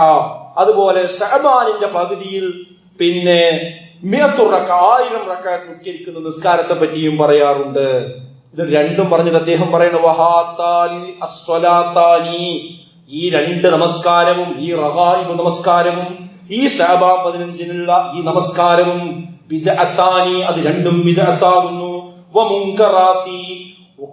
അതുപോലെ ശഅബാനിന്റെ പകുതിയിൽ 100 റക്അത്ത് നിസ്കരിക്കുന്ന നിസ്കാരത്തെ പറ്റിയും പറയാറുണ്ട്. ഇത് രണ്ടും പറഞ്ഞിട്ട് അദ്ദേഹം പറയുന്ന വഹാത്താനി അസ്വലാത്താനി, ഈ 2 നമസ്കാരവും, ഈ റഗായിബ് നമസ്കാരവും ഈ ശഅബാൻ 15-നുള്ള ഈ നമസ്കാരവും ബിദ്അത്താനി, അത് രണ്ടും ബിദ്അത്താകുന്നു. വമുൻകറാത്തി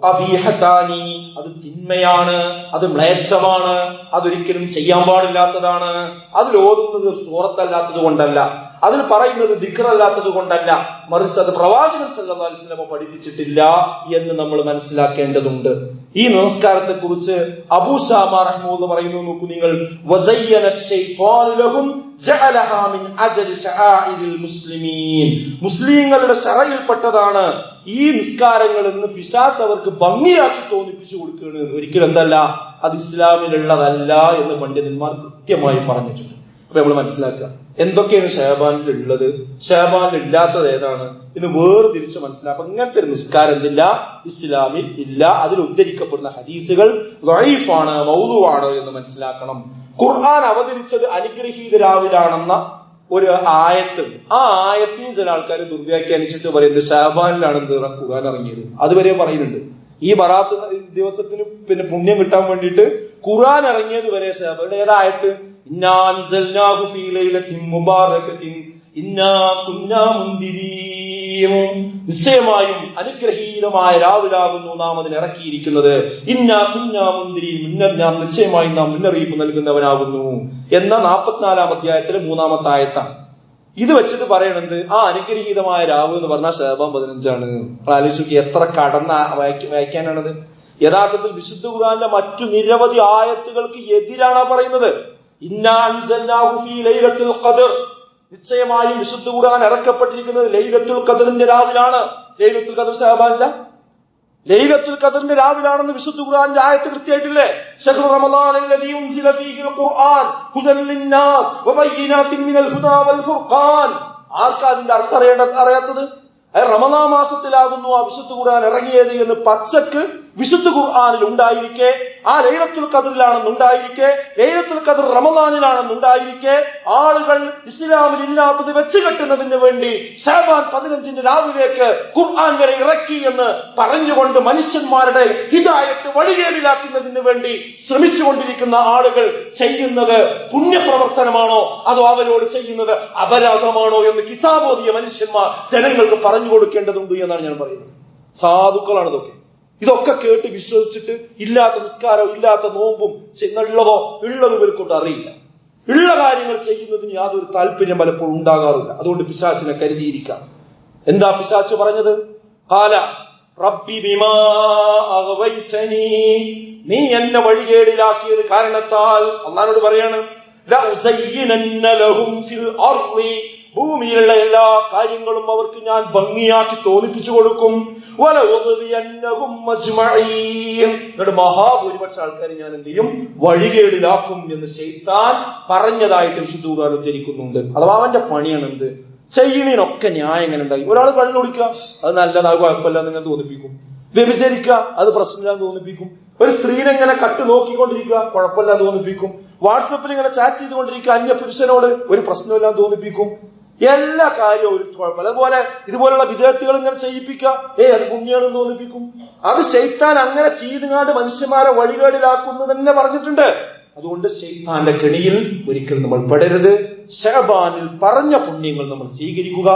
അബീഹത്താനി, അത് തിന്മയാണ്, അത് മ്ലേച്ഛമാണ്, അതൊരിക്കലും ചെയ്യാൻ പാടില്ലാത്തതാണ്. അതിൽ ഓതുന്നത് സൂറത്തല്ലാത്തത് കൊണ്ടല്ല, അതിൽ പറയുന്നത് ദിക്റല്ലാത്തത് കൊണ്ടല്ല, മറിച്ച് അത് പ്രവാചകൻ സല്ലല്ലാഹു അലൈഹി വസല്ലം പഠിപ്പിച്ചിട്ടില്ല എന്ന് നമ്മൾ മനസ്സിലാക്കേണ്ടതുണ്ട്. ഈ നമസ്കാരത്തെ കുറിച്ച് അബൂ ശാമ റഹ്മത്തുള്ളാഹി പറയുന്നു, നോക്കൂ നിങ്ങൾ, വസയ്യന ശൈത്വാനു ലഹും ജഅലഹാ മിൻ അജ്ലി ശആഇരിൽ മുസ്ലിമീൻ. മുസ്ലിങ്ങളുടെ ശറയിൽപ്പെട്ടതാണ് ഈ നിസ്കാരങ്ങൾ എന്ന് പിശാച് അവർക്ക് ഭംഗിയാക്കി തോന്നിപ്പിച്ചു കൊടുക്കുകയാണ്. ഒരിക്കലും എന്തല്ല, അത് ഇസ്ലാമിലുള്ളതല്ല എന്ന് പണ്ഡിതന്മാർ കൃത്യമായി പറഞ്ഞിട്ടുണ്ട്. അപ്പൊ നമ്മൾ മനസ്സിലാക്കുക എന്തൊക്കെയാണ് ഷഅബാനിൽ ഉള്ളത്, ഷഅബാനിൽ ഇല്ലാത്തത് ഏതാണ് എന്ന് വേർതിരിച്ച് മനസ്സിലാക്കുക. ഇങ്ങനത്തെ ഒരു നിസ്കാരം എന്തില്ല, ഇസ്ലാമിൽ ഇല്ല. അതിൽ ഉദ്ധരിക്കപ്പെടുന്ന ഹദീസുകൾ ദഈഫാണ്, മൗദൂആണ് എന്ന് മനസ്സിലാക്കണം. ഖുർആൻ അവതരിച്ചത് അനുഗ്രഹീത രാവിലാണെന്ന ഒരു ആയത്ത്, ആ ആയത്തിന് ചില ആൾക്കാർ ദുർവ്യാഖ്യാനിച്ചിട്ട് പറയുന്നത് ഷഅബാനിലാണ് ഖുർആൻ ഇറങ്ങിയത്. അതുവരെ പറയുന്നുണ്ട്. ഈ ബറാത്ത് ദിവസത്തിന് പിന്നെ പുണ്യം കിട്ടാൻ വേണ്ടിയിട്ട് ഖുർആൻ ഇറങ്ങിയത് വരെ ഷഅബാൻ. ഏതായത്ത്? ഇന്നാ അൻസൽനാഹു ഫീ ലൈലത്തിൻ മുബാറകത്തിൻ ഇന്നാ കുന്നാ മുൻദിരീൻ. നിശ്ചയമായും അനുഗ്രഹീതമായ രാവിലാകുന്നു നാം അതിനെ ഇറക്കിയിരിക്കുന്നത്. ഇന്നാ കുന്നാ മുൻദിരീൻ, നാം നിശ്ചയമായും നാം മുന്നറിയിപ്പ് നൽകുന്നവനാകുന്നു എന്ന 44-ാം അധ്യായത്തിലെ 3-ാമത്തെ ആയത്താണ്. ഇത് വെച്ചിട്ട് പറയണത് ആ അനുഗ്രഹീതമായ രാവ് എന്ന് പറഞ്ഞാൽ ശഅബാൻ 15 ആലോചിച്ചു എത്ര കടന്ന വായിക്കാനാണത്. യഥാർത്ഥത്തിൽ വിശുദ്ധ ഖുർആനിലെ മറ്റു നിരവധി ആയത്തുകൾക്ക് എതിരാണ് പറയുന്നത്. ഇന്നാ അൻസൽനാഹു ഫീ ലൈലത്തുൽ ഖദ്ർ, നിശ്ചയമായും വിശുദ്ധ ഖുർആൻ ഇറക്കപ്പെട്ടിരിക്കുന്നത് ലൈലത്തുൽ ഖദ്റിന്റെ രാവിലാണ്. ലൈലത്തുൽ ഖദ്ർ ശഅബാനില്ല, ലൈലത്തുൽ ഖദ്റിന്റെ രാവിലാണെന്ന് വിശുദ്ധ ഖുർആനിന്റെ ആയത്ത് കൃത്യമായിട്ടില്ലേ? ശഹ്റു റമളാനല്ലദീ ഉൻസില ഫീഹിൽ ഖുർആൻ ഹുദൻ ലിന്നാസ് വബയ്യിനാതിൻ മിനൽ ഹുദാ വൽ ഫുർഖാൻ. ആർക്കാ അതിന്റെ അർത്ഥം അറിയാത്തത്? റമളാൻ മാസത്തിലാകുന്നു ആ വിശുദ്ധ ഖുർആൻ ഇറങ്ങിയത് എന്ന് പച്ചക്ക് വിശുദ്ധ ഖുർആനിൽ ഉണ്ടായിരിക്കെ, ആ ലൈലത്തുൽ ഖദ്റിലാണെന്നുണ്ടായിരിക്കെ, ലൈലത്തുൽ ഖദ്ർ റമളാനിലാണെന്നുണ്ടായിരിക്കെ, ആളുകൾ ഇസ്ലാമിൽ ഇല്ലാത്തത് വെച്ച് കെട്ടുന്നതിന് വേണ്ടി ശഅബാൻ 15 രാവിലേക്ക് ഖുർആൻ വരെ ഇറക്കി എന്ന് പറഞ്ഞുകൊണ്ട് മനുഷ്യന്മാരുടെ ഹിദായത്ത് വഴികേടിലാക്കുന്നതിന് വേണ്ടി ശ്രമിച്ചുകൊണ്ടിരിക്കുന്ന ആളുകൾ ചെയ്യുന്നത് പുണ്യപ്രവർത്തനമാണോ അതോ അവരോട് ചെയ്യുന്നത് അപരാധമാണോ എന്ന് കിതാബോധിയ മനുഷ്യന്മാർ ജനങ്ങൾക്ക് പറഞ്ഞു കൊടുക്കേണ്ടതുണ്ട് എന്നാണ് ഞാൻ പറയുന്നത്. സാധുക്കളാണ് ഇതൊക്കെ. ഇതൊക്കെ കേട്ട് വിശ്വസിച്ചിട്ട് ഇല്ലാത്ത നിസ്കാരവും ഇല്ലാത്ത നോമ്പും ഉള്ളതോ ഉള്ളത് ഇവർക്കൊണ്ട് അറിയില്ല. ഉള്ള കാര്യങ്ങൾ ചെയ്യുന്നതിന് യാതൊരു താല്പര്യം പലപ്പോഴും ഉണ്ടാകാറില്ല. അതുകൊണ്ട് പിശാചിനെ കരുതിയിരിക്കാം. എന്താ പിശാച് പറഞ്ഞത്? ഖാല റബ്ബി ബിമാ അഗ്വൈതനി, നീ എന്നെ വഴികേടിലാക്കിയത് കാരണത്താൽ അല്ലാഹുവോട് പറയാണ്, ലഉസയ്യിനന്ന ലഹും ഫിൽ അർളി, ഭൂമിയിലുള്ള എല്ലാ കാര്യങ്ങളും അവർക്ക് ഞാൻ ഭംഗിയാക്കി തോന്നിപ്പിച്ചു കൊടുക്കും. എന്നിട്ട് മഹാഭൂരിപക്ഷ ആൾക്കാരെ ഞാൻ എന്ത് ചെയ്യും? വഴികേടിലാക്കും എന്ന് ശൈത്താൻ പറഞ്ഞതായിട്ട് വിശുദ്ധ ഖുർആൻ ഉദ്ധരിക്കുന്നുണ്ട്. അഥവാ അവന്റെ പണിയാണ് എന്ത്? ചെയ്യണീനൊക്കെ ന്യായം എങ്ങനെ ഉണ്ടായി? ഒരാൾ കണ്ണു കുടിക്കുക, അത് നല്ലതാ, കുഴപ്പമില്ല നിങ്ങൾ തോന്നിപ്പിക്കും. വ്യഭിചരിക്കുക, അത് പ്രശ്നമില്ലാന്ന് തോന്നിപ്പിക്കും. ഒരു സ്ത്രീനെങ്ങനെ കട്ട് നോക്കിക്കൊണ്ടിരിക്കുക, കുഴപ്പമില്ല തോന്നിപ്പിക്കും. വാട്സപ്പിൽ ഇങ്ങനെ ചാറ്റ് ചെയ്തുകൊണ്ടിരിക്കുക അന്യ പുരുഷനോട്, ഒരു പ്രശ്നമില്ലാന്ന് തോന്നിപ്പിക്കും. എല്ലാ കാര്യവും ഒരു കുഴപ്പമില്ല. അതുപോലെ ഇതുപോലുള്ള വിദേഹത്തുകൾ ഇങ്ങനെ ചെയ്യിപ്പിക്കുക, അത് പുണ്യാണെന്ന് തോന്നിപ്പിക്കും. അത് ശൈത്താൻ അങ്ങനെ ചെയ്തുകാണ്ട് മനുഷ്യന്മാരെ വഴികേടിലാക്കുന്നു തന്നെ പറഞ്ഞിട്ടുണ്ട്. അതുകൊണ്ട് ശൈത്താന്റെ കെണിയിൽ ഒരിക്കലും നമ്മൾ പെടരുത്. ശഅബാനിൽ പറഞ്ഞ പുണ്യങ്ങൾ നമ്മൾ സ്വീകരിക്കുക,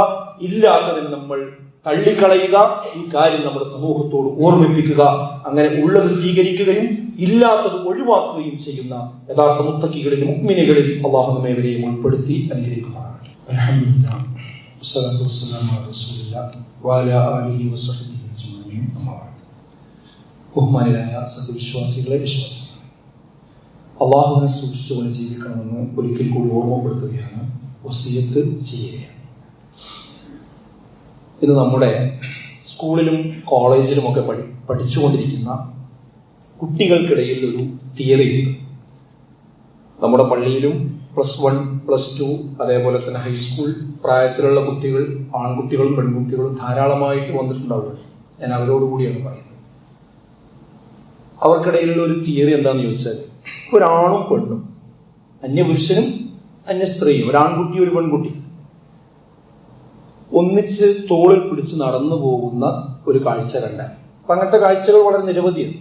ഇല്ലാത്തതിൽ നമ്മൾ തള്ളിക്കളയുക. ഈ കാര്യം നമ്മുടെ സമൂഹത്തോട് ഓർമ്മിപ്പിക്കുക. അങ്ങനെ ഉള്ളത് സ്വീകരിക്കുകയും ഇല്ലാത്തത് ഒഴിവാക്കുകയും ചെയ്യുന്ന യഥാർത്ഥ മുത്തഖികളിൽ മുഅ്മിനുകളിൽ അല്ലാഹു നമ്മേവരെയും ഉൾപ്പെടുത്തി അനുഗ്രഹിക്കുമാറാകട്ടെ. അൽഹംദുലില്ലാഹ് വസ്സലാത്തു വസ്സലാമു അലാ റസൂലില്ലാഹ് വഅലാ ആലിഹി വസഹ്ബിഹി അജ്മഈൻ. ബഹുമാനരായ സത്യവിശ്വാസികളെ, വിശ്വാസികളെ, അള്ളാഹുവിനെ സൂക്ഷിച്ചുകൊണ്ട് ജീവിക്കണമെന്ന് ഒരിക്കൽ കൂടി ഓർമ്മപ്പെടുത്തുകയാണ്, വസിയത്ത് ചെയ്യുകയാണ്. ഇത് നമ്മുടെ സ്കൂളിലും കോളേജിലുമൊക്കെ പഠിച്ചുകൊണ്ടിരിക്കുന്ന കുട്ടികൾക്കിടയിൽ ഒരു തിയറിയുണ്ട്. നമ്മുടെ പള്ളിയിലും +1, +2 അതേപോലെ തന്നെ ഹൈസ്കൂൾ പ്രായത്തിലുള്ള കുട്ടികൾ, ആൺകുട്ടികളും പെൺകുട്ടികളും ധാരാളമായിട്ട് വന്നിട്ടുണ്ടാവുക. ഞാൻ അവരോട് കൂടിയാണ് പറയുന്നത്. അവർക്കിടയിലുള്ള ഒരു തിയറി എന്താന്ന് ചോദിച്ചാൽ, ഒരാണും പെണ്ണും, അന്യപുരുഷനും അന്യ സ്ത്രീയും, ഒരാൺകുട്ടി ഒരു പെൺകുട്ടി ഒന്നിച്ച് തോളിൽ പിടിച്ച് നടന്നു പോകുന്ന ഒരു കാഴ്ച കണ്ടാൽ, അപ്പൊ അങ്ങനത്തെ കാഴ്ചകൾ വളരെ നിരവധിയാണ്.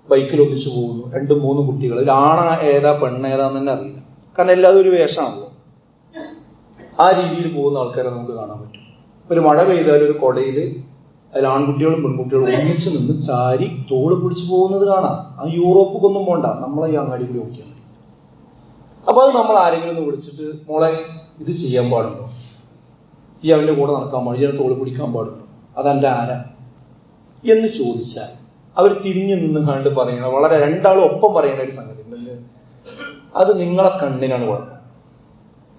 ബൈക്കിൽ ഒന്നിച്ചു പോകുന്നു 2-3 കുട്ടികൾ, ഒരാണ ഏതാ പെണ്ണേതാന്ന് തന്നെ അറിയില്ല, കാരണം എല്ലാതും ഒരു വേഷമാണല്ലോ. ആ രീതിയിൽ പോകുന്ന ആൾക്കാരെ നമുക്ക് കാണാൻ പറ്റും. ഒരു മഴ പെയ്താൽ ഒരു കൊടയിൽ അതിൽ ആൺകുട്ടികളും പെൺകുട്ടികളും ഒന്നിച്ച് നിന്ന് ചാരി തോള് പിടിച്ചു പോകുന്നത് കാണാം. ആ യൂറോപ്പിക്കൊന്നും പോണ്ട, നമ്മളെ ഈ അങ്ങാടി കൂടി നോക്കിയാൽ മതി. അപ്പൊ അത് നമ്മൾ ആരെങ്കിലും ഒന്ന് വിളിച്ചിട്ട്, മോളെ ഇത് ചെയ്യാൻ പാടുണ്ടോ, ഈ അവന്റെ കൂടെ നടക്കാൻ പാടില്ല, തോള് പിടിക്കാൻ പാടുണ്ടോ, അതെന്റെ ആരാ എന്ന് ചോദിച്ചാൽ അവർ തിരിഞ്ഞു നിന്ന് കണ്ട് പറയണ വളരെ രണ്ടാളും ഒപ്പം പറയണ ഒരു സംഗതി ഉണ്ടല്ലേ, അത് നിങ്ങളെ കണ്ണിനാണ് കുഴപ്പം.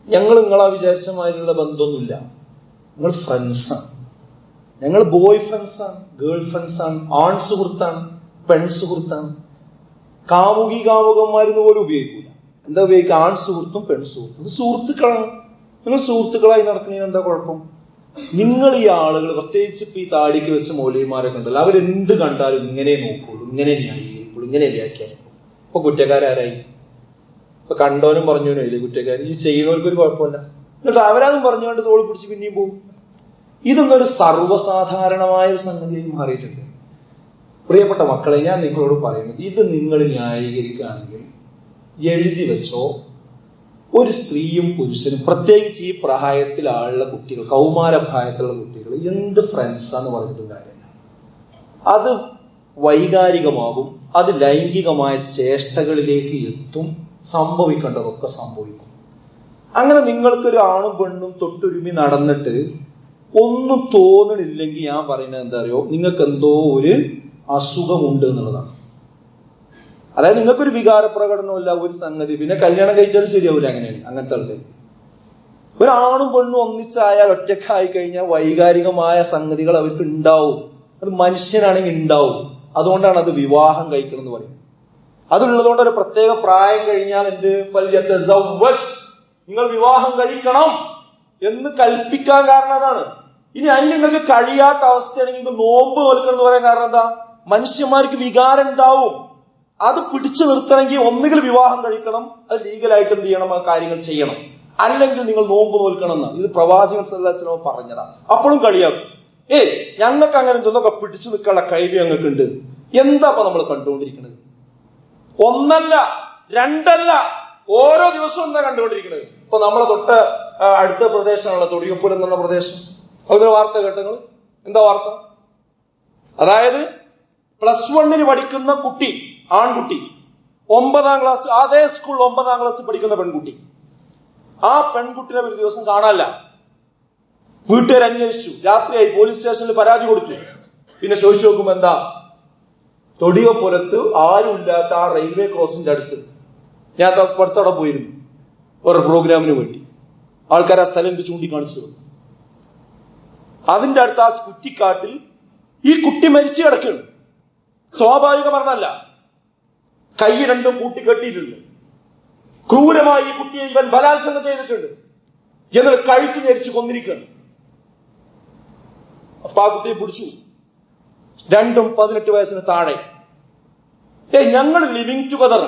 ഞങ്ങൾ നിങ്ങളാ വിചാരിച്ച മാതിരിയുള്ള ബന്ധമൊന്നുമില്ല. നിങ്ങൾ ഫ്രണ്ട്സാണ്, ഞങ്ങൾ ബോയ് ഫ്രണ്ട്സാണ്, ഗേൾ ഫ്രണ്ട്സാണ്, ആൺ സുഹൃത്താണ്, പെൺ സുഹൃത്താണ്. കാമുകന്മാരെന്ന് പോലും ഉപയോഗിക്കൂല. എന്താ ഉപയോഗിക്കുക? ആൺ സുഹൃത്തും പെൺ സുഹൃത്തും. സുഹൃത്തുക്കളാണ്. നിങ്ങൾ സുഹൃത്തുക്കളായി നടക്കുന്നതിന് എന്താ കുഴപ്പം? നിങ്ങൾ ഈ ആളുകൾ, പ്രത്യേകിച്ച് ഇപ്പൊ ഈ താടിക്ക് വെച്ച മൗലവിമാരൊക്കെ ഉണ്ടല്ലോ, അവരെന്ത് കണ്ടാലും ഇങ്ങനെ നോക്കുള്ളൂ, ഇങ്ങനെ ന്യായീകരിക്കുള്ളൂ, ഇങ്ങനെ വ്യാഖ്യാനിക്കുള്ളൂ. ഇപ്പൊ കുറ്റക്കാരായി? ഇപ്പൊ കണ്ടോനും പറഞ്ഞോനും ഇല്ലേ കുറ്റക്കാർ? ഈ ചെയ്യുന്നവർക്കൊരു കുഴപ്പമില്ല. എന്നിട്ട് അവരാതും പറഞ്ഞുകൊണ്ട് തോളി പിടിച്ച് പിന്നെയും പോകും. ഇതൊന്നൊരു സർവ്വസാധാരണമായ ഒരു സംഗതിയായി മാറിയിട്ടുണ്ട്. പ്രിയപ്പെട്ട മക്കളെ, ഞാൻ നിങ്ങളോട് പറയുന്നത്, ഇത് നിങ്ങൾ ന്യായീകരിക്കുകയാണെങ്കിൽ എഴുതി വെച്ചോ, ഒരു സ്ത്രീയും പുരുഷനും, പ്രത്യേകിച്ച് ഈ പ്രായത്തിലുള്ള കുട്ടികൾ, കൗമാരപ്രായത്തിലുള്ള കുട്ടികൾ എന്ത് ഫ്രണ്ട്സാന്ന് പറഞ്ഞിട്ടും കാര്യമില്ല. അത് വൈകാരികമാകും, അത് ലൈംഗികമായ ചേഷ്ടകളിലേക്ക് എത്തും, സംഭവിക്കേണ്ടതൊക്കെ സംഭവിക്കും. അങ്ങനെ നിങ്ങൾക്കൊരു ആണും പെണ്ണും തൊട്ടുരുമി നടന്നിട്ട് ഒന്നും തോന്നണില്ലെങ്കിൽ ഞാൻ പറയുന്നത് എന്താ അറിയോ, നിങ്ങൾക്ക് എന്തോ ഒരു അസുഖമുണ്ട് എന്നുള്ളതാണ്. അതായത് നിങ്ങൾക്കൊരു വികാര പ്രകടനമില്ല, ഒരു സംഗതി, പിന്നെ കല്യാണം കഴിച്ചാലും ശരിയാവില്ല. അങ്ങനെയാണ് അങ്ങനത്തെ ആൾക്കാർ. ഒരാണും പെണ്ണും ഒന്നിച്ചായാൽ, ഒറ്റക്കായി കഴിഞ്ഞാൽ വൈകാരികമായ സംഗതികൾ അവർക്ക് ഉണ്ടാവും. അത് മനുഷ്യനാണെങ്കിൽ ഉണ്ടാവും. അതുകൊണ്ടാണ് അത് വിവാഹം കഴിക്കണം എന്ന് പറയുന്നത്. അതുള്ളതുകൊണ്ട് ഒരു പ്രത്യേക പ്രായം കഴിഞ്ഞാൽ നിങ്ങൾ വിവാഹം കഴിക്കണം എന്ന് കൽപ്പിക്കാൻ കാരണം അതാണ്. ഇനി അതിന് നിങ്ങൾക്ക് കഴിയാത്ത അവസ്ഥയാണെങ്കിൽ നോമ്പ് നോൽക്കണം എന്ന് പറയാൻ കാരണം എന്താ? മനുഷ്യന്മാർക്ക് വികാരം ഉണ്ടാവും. അത് പിടിച്ചു നിർത്തണമെങ്കിൽ ഒന്നുകിൽ വിവാഹം കഴിക്കണം, അത് ലീഗലായിട്ട് എന്ത് ചെയ്യണം, ആ കാര്യങ്ങൾ ചെയ്യണം, അല്ലെങ്കിൽ നിങ്ങൾ നോമ്പ് നോൽക്കണം എന്ന്. ഇത് പ്രവാചകൻ സല്ലല്ലാഹു അലൈഹി വസല്ലം പറഞ്ഞതാ. അപ്പോഴും കളിയാക്കും, ഞങ്ങൾക്ക് അങ്ങനെ എന്തൊക്കെ പിടിച്ചു നിൽക്കാനുള്ള കഴിവ് ഞങ്ങൾക്ക് ഉണ്ട്. എന്താ ഇപ്പൊ നമ്മൾ കണ്ടുകൊണ്ടിരിക്കുന്നത്? ഒന്നല്ല രണ്ടല്ല, ഓരോ ദിവസവും എന്താ കണ്ടുകൊണ്ടിരിക്കുന്നത്? ഇപ്പൊ നമ്മളെ തൊട്ട് അടുത്ത പ്രദേശമാണല്ലോ തൊടിയപ്പൂരം എന്നുള്ള പ്രദേശം. അതിന് വാർത്ത കേട്ടങ്ങൾ? എന്താ വാർത്ത? അതായത് +1 പഠിക്കുന്ന കുട്ടി, ആൺകുട്ടി, 9ാം ക്ലാസ്, അതേ സ്കൂൾ 9ാം ക്ലാസ്സിൽ പഠിക്കുന്ന പെൺകുട്ടി. ആ പെൺകുട്ടിനെ ഒരു ദിവസം കാണാനില്ല. വീട്ടുകാർ അന്വേഷിച്ചു, രാത്രിയായി, പോലീസ് സ്റ്റേഷനിൽ പരാതി കൊടുത്തു. പിന്നെ ചോദിച്ചു നോക്കുമ്പോ എന്താ, തൊടിയപ്പുരത്ത് ആരുമില്ലാത്ത ആ റെയിൽവേ ക്രോസിന്റെ അടുത്ത്, ഞാൻ പുറത്തവിടെ പോയിരുന്നു ഒരു പ്രോഗ്രാമിന് വേണ്ടി, ആൾക്കാർ ആ സ്ഥലം എനിക്ക് ചൂണ്ടിക്കാണിച്ചു തന്നു. അതിന്റെ അടുത്ത് ആ കുറ്റിക്കാട്ടിൽ ഈ കുട്ടി മരിച്ചു കിടക്കുകയാണ്. സ്വാഭാവിക മരണമല്ല, കൈ രണ്ടും കൂട്ടിക്കെട്ടിയിട്ടുണ്ട്. ക്രൂരമായി ഈ കുട്ടിയെ ഇവൻ ബലാത്സംഗം ചെയ്തിട്ടുണ്ട്. എന്നിട്ട് കഴുത്ത് ഞെരിച്ച് കൊന്നിരിക്കുകയാണ്. അപ്പൊ ആ കുട്ടിയെ പിടിച്ചു. രണ്ടും 18 വയസ്സിന് താഴെ. ഞങ്ങൾ ലിവിങ് ടുഗദർ,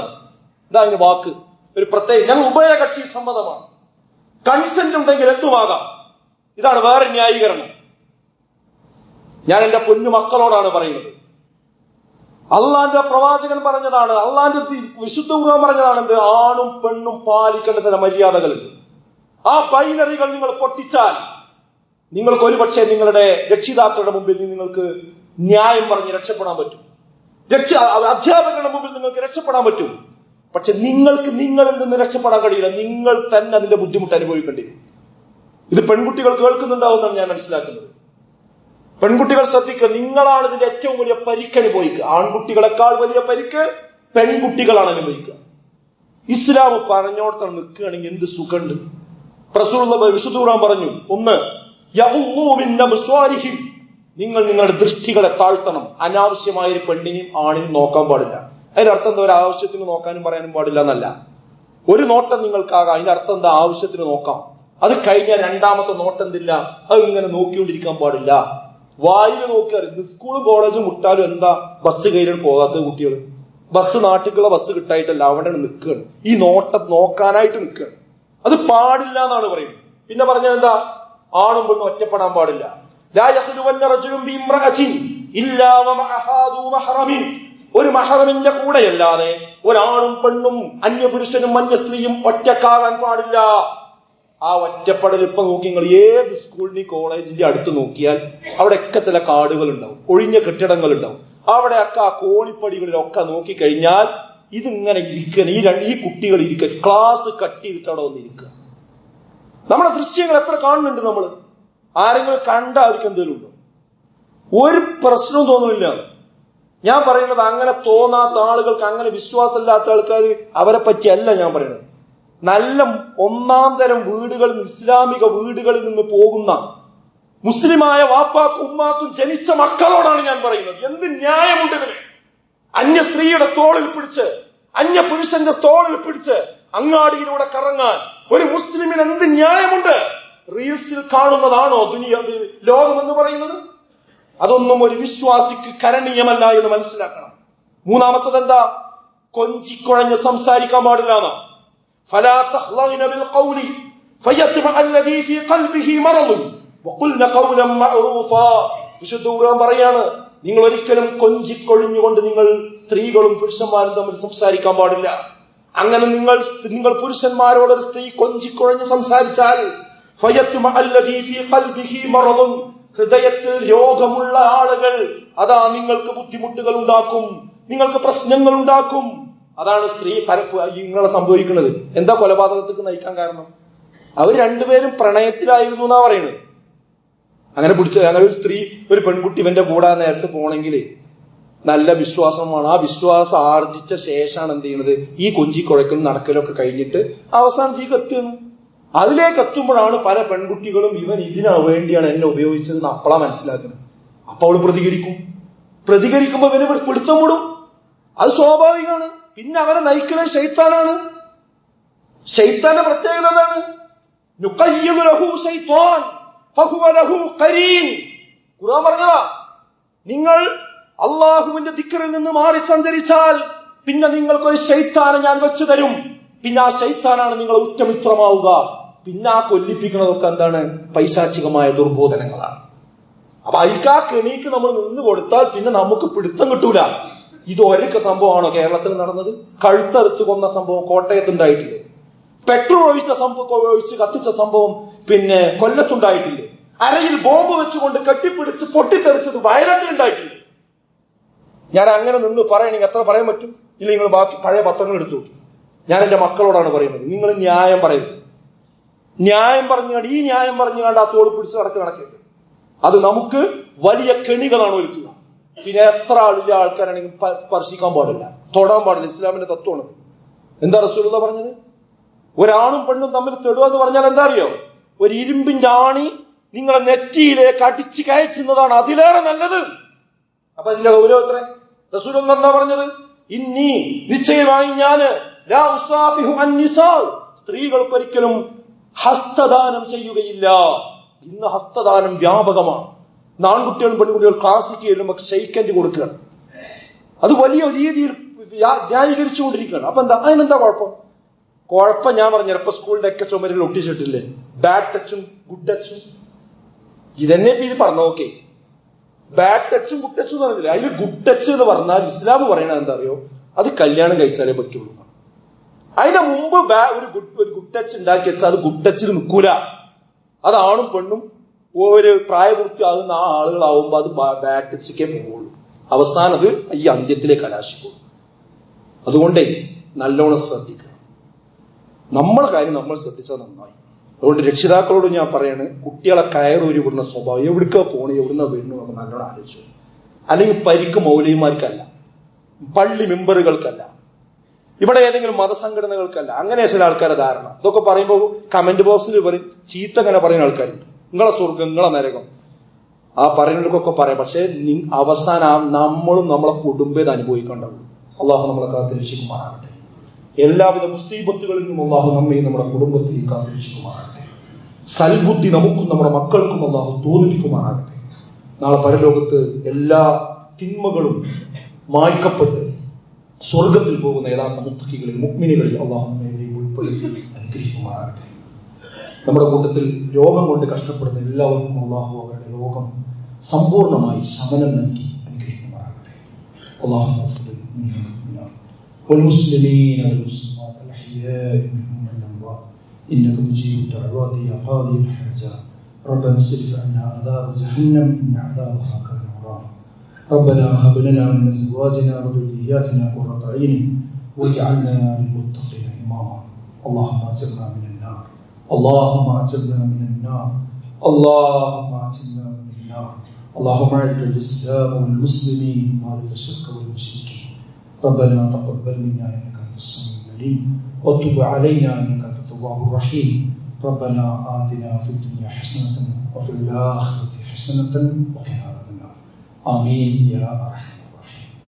ഇതാ അതിന് വാക്ക്, ഒരു പ്രത്യേക, ഞങ്ങൾ ഉഭയകക്ഷി സമ്മതമാണ്, കൺസെന്റ് ഉണ്ടെങ്കിൽ എന്തുമാകാം. ഇതാണ് വേറെ ന്യായീകരണം. ഞാൻ എന്റെ പൊന്നു മക്കളോടാണ് പറയുന്നത്. അള്ളാന്റെ പ്രവാചകൻ പറഞ്ഞതാണ്, അള്ളാന്റെ വിശുദ്ധ ഖുർആൻ പറഞ്ഞതാണ്, എന്ത്? ആണും പെണ്ണും പാലിക്കേണ്ട ചില മര്യാദകളുണ്ട്. ആ ബൈനറികൾ നിങ്ങൾ പൊട്ടിച്ചാൽ നിങ്ങൾക്ക് ഒരുപക്ഷെ നിങ്ങളുടെ രക്ഷിതാക്കളുടെ മുമ്പിൽ നിങ്ങൾക്ക് ന്യായം പറഞ്ഞ് രക്ഷപ്പെടാൻ പറ്റും. അധ്യാപകരുടെ മുമ്പിൽ നിങ്ങൾക്ക് രക്ഷപ്പെടാൻ പറ്റും. പക്ഷെ നിങ്ങൾക്ക് നിങ്ങളിൽ നിന്ന് രക്ഷപ്പെടാൻ കഴിയില്ല. നിങ്ങൾ തന്നെ അതിന്റെ ബുദ്ധിമുട്ട് അനുഭവിക്കേണ്ടി വരും. ഇത് പെൺകുട്ടികൾ കേൾക്കുന്നുണ്ടാവുമെന്നാണ് ഞാൻ മനസ്സിലാക്കുന്നത്. പെൺകുട്ടികൾ ശ്രദ്ധിക്കുക, നിങ്ങളാണ് ഇതിന്റെ ഏറ്റവും വലിയ പരിക്ക് അനുഭവിക്കുക. ആൺകുട്ടികളെക്കാൾ വലിയ പരിക്ക് പെൺകുട്ടികളാണ് അനുഭവിക്കുക. ഇസ്ലാം പറഞ്ഞോടത്താണ് നിൽക്കുകയാണെങ്കിൽ എന്ത് സുഖമുണ്ട്. റസൂലുള്ളാഹി വിശുദ്ധ ഖുർആൻ പറഞ്ഞു, ഒന്ന്, നിങ്ങൾ നിങ്ങളുടെ ദൃഷ്ടികളെ താഴ്ത്തണം. അനാവശ്യമായ ഒരു പെണ്ണിനെയും ആണിനും നോക്കാൻ പാടില്ല. അതിന്റെ അർത്ഥം എന്താ? ഒരു ആവശ്യത്തിന് നോക്കാനും പറയാനും പാടില്ല എന്നല്ല. ഒരു നോട്ടം നിങ്ങൾക്കാകാം, അതിന്റെ അർത്ഥം എന്താ? ആവശ്യത്തിന് നോക്കാം. അത് കഴിഞ്ഞാൽ രണ്ടാമത്തെ നോട്ടം എന്തില്ല, അത് ഇങ്ങനെ നോക്കിക്കൊണ്ടിരിക്കാൻ പാടില്ല. വായിൽ നോക്കിയാൽ സ്കൂളും കോളേജും വിട്ടാലും എന്താ ബസ് കയറി പോകാത്ത കുട്ടികൾ? ബസ്, നാട്ടിലുള്ള ബസ് കിട്ടായിട്ടല്ല, അവിടെ നിൽക്കുകയാണ്. ഈ നോക്കാനായിട്ട് നിൽക്കുകയാണ്. അത് പാടില്ല എന്നാണ് പറയുന്നത്. പിന്നെ പറഞ്ഞത് എന്താ? ആണും പെണ്ണും ഒറ്റപ്പെടാൻ പാടില്ല. ഒരു മഹറമിന്റെ കൂടെയല്ലാതെ ഒരാണും പെണ്ണും അന്യപുരുഷനും അന്യസ്ത്രീയും ഒറ്റക്കാകാൻ പാടില്ല. ആ ഒറ്റപ്പെടൽ ഇപ്പൊ നോക്കി, നിങ്ങൾ ഏത് സ്കൂളിന്റെ കോളേജിന്റെ അടുത്ത് നോക്കിയാൽ അവിടെയൊക്കെ ചില കാടുകൾ ഉണ്ടാവും, ഒഴിഞ്ഞ കെട്ടിടങ്ങൾ ഉണ്ടാവും. അവിടെയൊക്കെ ആ കോണിപ്പടികളിലൊക്കെ നോക്കിക്കഴിഞ്ഞാൽ ഇതിങ്ങനെ ഇരിക്കുക, ഈ കുട്ടികൾ ഇരിക്കുക, ക്ലാസ് കട്ട് ചെയ്തിട്ട് അവിടെ വന്ന് ഇരിക്കുക. നമ്മളെ ദൃശ്യങ്ങൾ എത്ര കാണുന്നുണ്ട് നമ്മൾ? ആരെങ്കിലും കണ്ട അവർക്ക് എന്തെങ്കിലും ഉണ്ടോ? ഒരു പ്രശ്നവും തോന്നുന്നില്ല. ഞാൻ പറയുന്നത് അങ്ങനെ തോന്നാത്ത ആളുകൾക്ക്, അങ്ങനെ വിശ്വാസമില്ലാത്ത ആൾക്കാർ, അവരെ പറ്റിയല്ല ഞാൻ പറയുന്നത്. നല്ല ഒന്നാം തരം വീടുകളിൽ നിന്ന്, ഇസ്ലാമിക വീടുകളിൽ നിന്ന് പോകുന്ന മുസ്ലിമായ വാപ്പാക്കും ഉമ്മാക്കും ജനിച്ച മക്കളോടാണ് ഞാൻ പറയുന്നത്. എന്ത് ന്യായമുണ്ട് ഇതിന്? അന്യ സ്ത്രീയുടെ തോളിൽ പിടിച്ച്, അന്യ പുരുഷന്റെ തോളിൽ പിടിച്ച് അങ്ങാടിയിലൂടെ കറങ്ങാൻ ഒരു മുസ്ലിമിന് എന്ത് ന്യായമുണ്ട്? റീൽസിൽ കാണുന്നതാണോ ലോകം എന്ന് പറയുന്നത്? അതൊന്നും ഒരു വിശ്വാസിക്ക് കരണീയമല്ല എന്ന് മനസ്സിലാക്കണം. മൂന്നാമത്തത് എന്താ? കൊഞ്ചിക്കുഴഞ്ഞ് സംസാരിക്കാൻ പാടില്ല. ഫലാ തഖ്ളഇന ബിൽ ഖൗലി ഫയത്ബഅ അല്ലദീ ഫീ ഖൽബിഹി മറദ് വഖുൽന ഖൗലൻ മഅറൂഫാ. വിശുദ്ധ ഖുർആൻ പറയാണ്, നിങ്ങൾ ഒരിക്കലും കൊഞ്ചിക്കൊഴിഞ്ഞുകൊണ്ട് നിങ്ങൾ സ്ത്രീകളും പുരുഷന്മാരും തമ്മിൽ സംസാരിക്കാൻ പാടില്ല. അങ്ങനെ നിങ്ങൾ പുരുഷന്മാരോട് ഒരു സ്ത്രീ കൊഞ്ചിക്കുഴഞ്ഞ് സംസാരിച്ചാൽ ഫയത്ബഅ അല്ലദീ ഫീ ഖൽബിഹി മറദ്, ഹൃദയത്തിൽ രോഗമുള്ള ആളുകൾ അതാ നിങ്ങൾക്ക് ബുദ്ധിമുട്ടുകൾ ഉണ്ടാക്കും, നിങ്ങൾക്ക് പ്രശ്നങ്ങൾ ഉണ്ടാക്കും. അതാണ് സ്ത്രീ ഇങ്ങനെ സംഭവിക്കുന്നത്. എന്താ കൊലപാതകത്തേക്ക് നയിക്കാൻ കാരണം? അവർ രണ്ടുപേരും പ്രണയത്തിലായിരുന്നു എന്നാ പറയുന്നത്. അങ്ങനെ ഒരു സ്ത്രീ ഒരു പെൺകുട്ടി ഇവന്റെ കൂടെ നേരത്തെ പോണെങ്കിൽ നല്ല വിശ്വാസമാണ്. ആ വിശ്വാസം ആർജിച്ച ശേഷമാണ് എന്ത് ചെയ്യുന്നത്? ഈ കൊഞ്ചിക്കുഴക്കലും നടക്കലൊക്കെ കഴിഞ്ഞിട്ട് അവസാനത്തേക്ക് എത്തുന്നു. അതിലേക്ക് എത്തുമ്പോഴാണ് പല പെൺകുട്ടികളും ഇവൻ ഇതിനു വേണ്ടിയാണ് എന്നെ ഉപയോഗിച്ചതെന്ന് അപ്പളാ മനസ്സിലാക്കുന്നത്. അപ്പൊ അവള് പ്രതികരിക്കുമ്പോ ഇവന് പിടുത്തം വിടും. അത് സ്വാഭാവികമാണ്. പിന്നെ അവനെ നയിക്കുന്നത് ശൈത്താനാണ്. ശൈത്താന്റെ പ്രത്യേകത എന്താണ്? നുഖയ്യിദു ലഹു ശൈത്താൻ ഫഹുവ ലഹു ഖരീൻ. ഖുർആൻ പറഞ്ഞതാ, നിങ്ങൾ അള്ളാഹുവിന്റെ ദിക്റിൽ നിന്ന് മാറി സഞ്ചരിച്ചാൽ പിന്നെ നിങ്ങൾക്കൊരു ശൈത്താനെ ഞാൻ വെച്ചു തരും. പിന്നെ ആ ശൈത്താനാണ് നിങ്ങളെ ഉറ്റമിത്രമാവുക. പിന്നെ ആ കൊല്ലിപ്പിക്കുന്നതൊക്കെ എന്താണ്? പൈശാചികമായ ദുർബോധനങ്ങളാണ്. അപ്പൊ അയക്കാ കെണിക്ക് നമ്മൾ നിന്ന് കൊടുത്താൽ പിന്നെ നമുക്ക് പിടുത്തം കിട്ടൂല. ഇത് ഒരൊക്കെ സംഭവമാണോ കേരളത്തിൽ നടന്നത്? കഴുത്തറുത്ത് കൊന്ന സംഭവം കോട്ടയത്തുണ്ടായിട്ടില്ലേ? പെട്രോൾ ഒഴിച്ച് കത്തിച്ച സംഭവം പിന്നെ കൊല്ലത്തുണ്ടായിട്ടില്ലേ? അരയിൽ ബോംബ് വെച്ചുകൊണ്ട് കെട്ടിപ്പിടിച്ച് പൊട്ടിത്തെറിച്ചത് വയനാട്ടിൽ ഉണ്ടായിട്ടില്ലേ? ഞാൻ അങ്ങനെ നിന്ന് പറയണെങ്കിൽ എത്ര പറയാൻ പറ്റും? ഇല്ല, നിങ്ങൾ ബാക്കി പഴയ പത്രങ്ങൾ എടുത്തു നോക്കി. ഞാൻ എന്റെ മക്കളോടാണ് പറയുന്നത്, നിങ്ങൾ ന്യായം പറയരുത്. ന്യായം പറഞ്ഞുകൊണ്ട് ഈ ന്യായം പറഞ്ഞുകൊണ്ട് ആ തോൾ പിടിച്ച് നടക്കരുത്. അത് നമുക്ക് വലിയ കെണികളാണ് ഒരുക്കുക. പിന്നെ എത്ര വലിയ ആൾക്കാരാണെങ്കിൽ സ്പർശിക്കാൻ പാടില്ല, തൊടാൻ പാടില്ല. ഇസ്ലാമിന്റെ തത്വമാണ്. എന്താ റസൂലുള്ളാഹി പറഞ്ഞത്? ഒരാണും പെണ്ണും തമ്മിൽ തൊടുക എന്ന് പറഞ്ഞാൽ എന്താ അറിയോ? ഒരു ഇരുമ്പിന്റെ ആണി നിങ്ങളെ നെറ്റിയിലേക്ക് അടിച്ചു കയറ്റുന്നതാണ് അതിലേറെ നല്ലത്. അപ്പൊ അതിന്റെ ഗൗരവം എത്ര? റസൂലുള്ളാഹി എന്താ പറഞ്ഞത്? ഇന്നി നിശ്ചയമായി ഞാന് ലാ ഉസാഫിഹു അന്നിസാ, സ്ത്രീകൾക്കൊരിക്കലും ഹസ്തദാനം ചെയ്യുകയില്ല. ഇന്ന് ഹസ്തദാനം വ്യാപകമാണ്. ആൺകുട്ടികളും പെൺകുട്ടികളും ക്ലാസ്സിക്ക് ചെല്ലുമ്പോൾ ഷെയ്ക്കൻഡ് കൊടുക്കുകയാണ്. അത് വലിയ രീതിയിൽ ന്യായീകരിച്ചുകൊണ്ടിരിക്കുകയാണ്. അപ്പൊ എന്താ അതിനെന്താ കുഴപ്പം? ഞാൻ പറഞ്ഞ ഇപ്പൊ സ്കൂളിന്റെ ഒക്കെ ചുമരിൽ ഒട്ടിച്ചിട്ടില്ലേ ബാഡ് ടച്ചും ഗുഡ് ടച്ചും? ഇതന്നെ ഇപ്പൊ ഇത് പറഞ്ഞു. ഓക്കെ, ബാഡ് ടച്ചും ഗുഡ് ടച്ചും എന്ന് പറഞ്ഞില്ല. അതിൽ ഗുഡ് ടച്ച് എന്ന് പറഞ്ഞാൽ ഇസ്ലാം പറയണത് എന്താ അറിയോ? അത് കല്യാണം കഴിച്ചാലേ പറ്റുള്ളൂ. അതിന്റെ മുമ്പ് ഒരു ഗുഡ് ടച്ച് ഉണ്ടാക്കി വെച്ചാൽ അത് ഗുഡ് ടച്ചിൽ നിൽക്കൂല. അത് ആണും പെണ്ണും ഒരു പ്രായപൂർത്തിയാകുന്ന ആ ആളുകളാവുമ്പോ അത് ബാഡ് ടച്ചിക്കേ പോവുള്ളൂ. അവസാനം അത് ഈ അന്ത്യത്തിലേക്ക് കലാശിക്കുള്ളൂ. അതുകൊണ്ടേ നല്ലോണം ശ്രദ്ധിക്കണം. നമ്മളെ കാര്യം നമ്മൾ ശ്രദ്ധിച്ചാൽ നന്നായി. അതുകൊണ്ട് രക്ഷിതാക്കളോട് ഞാൻ പറയാണ്, കുട്ടികളെ കയറൂരി വിടുന്ന സ്വഭാവം എവിടേക്കാ പോണേ എവിടുന്ന വരുന്നു നമുക്ക് നല്ലോണം ആലോചിച്ചു. അല്ലെങ്കിൽ പരിക്ക് മൗലവിമാർക്കല്ല, പള്ളി മെമ്പറുകൾക്കല്ല, ഇവിടെ ഏതെങ്കിലും മതസംഘടനകൾക്കല്ല. അങ്ങനെ ചില ആൾക്കാരുടെ ധാരണ. ഇതൊക്കെ പറയുമ്പോൾ കമന്റ് ബോക്സിൽ പറയും, ചീത്ത അങ്ങനെ പറയുന്ന ആൾക്കാരുണ്ട്. നിങ്ങളെ സ്വർഗം, നിങ്ങളെ നരകം, ആ പറയുന്നവർക്കൊക്കെ പറയാം. പക്ഷെ അവസാനം നമ്മളും നമ്മളെ കുടുംബം അനുഭവിക്കേണ്ടത്. അള്ളാഹു നമ്മളെ കാത്തിരക്ഷിക്കുമാറാകട്ടെ. എല്ലാവിധ മുസീബത്തുകളിൽ നിന്നും അള്ളാഹു നമ്മയും നമ്മുടെ കുടുംബത്തെയും കാത്തിരക്ഷിക്കുമാറാകട്ടെ. സൽബുദ്ധി നമുക്കും നമ്മുടെ മക്കൾക്കും അള്ളാഹു തോന്നിപ്പിക്കുമാറാകട്ടെ. നാളെ പരലോകത്ത് എല്ലാ തിന്മകളും മായ്ക്കപ്പെട്ട് സ്വർഗത്തിൽ പോകുന്ന യഥാർത്ഥ മുത്തഖികളിൽ മുഅ്മിനുകളിൽ അള്ളാഹു നമ്മെ ഉൾപ്പെടുത്തി അനുഗ്രഹിക്കുമാറാകട്ടെ. നമ്മുടെ കൂട്ടത്തിൽ രോഗം കൊണ്ട് കഷ്ടപ്പെടുന്ന എല്ലാവർക്കും അള്ളാഹു അവരുടെ രോഗം സമ്പൂർണമായി ശമനം നൽകി അനുഗ്രഹിക്കുമാറാകട്ടെ. അള്ളാഹു والمسلمين والمسلمات الأحياء منهم والأموات إنك مجيب الدعوات يا قاضي الحاجات. ربنا اصرف عنا عذاب جهنم إن عذابها كان غراما. ربنا هب لنا من أزواجنا وذرياتنا قرة أعين واجعلنا للمتقين إماما. اللهم أجرنا من النار، اللهم أجرنا من النار، اللهم أجرنا من النار، اللهم اعز الاسلام والمسلمين واذل الشرك والمشركين ربنا تقبل منا انك انت السميع العليم وتب علينا انك انت التواب الرحيم ربنا آتنا في الدنيا حسنة وفي الآخرة حسنة وقنا عذاب النار آمين يا أرحم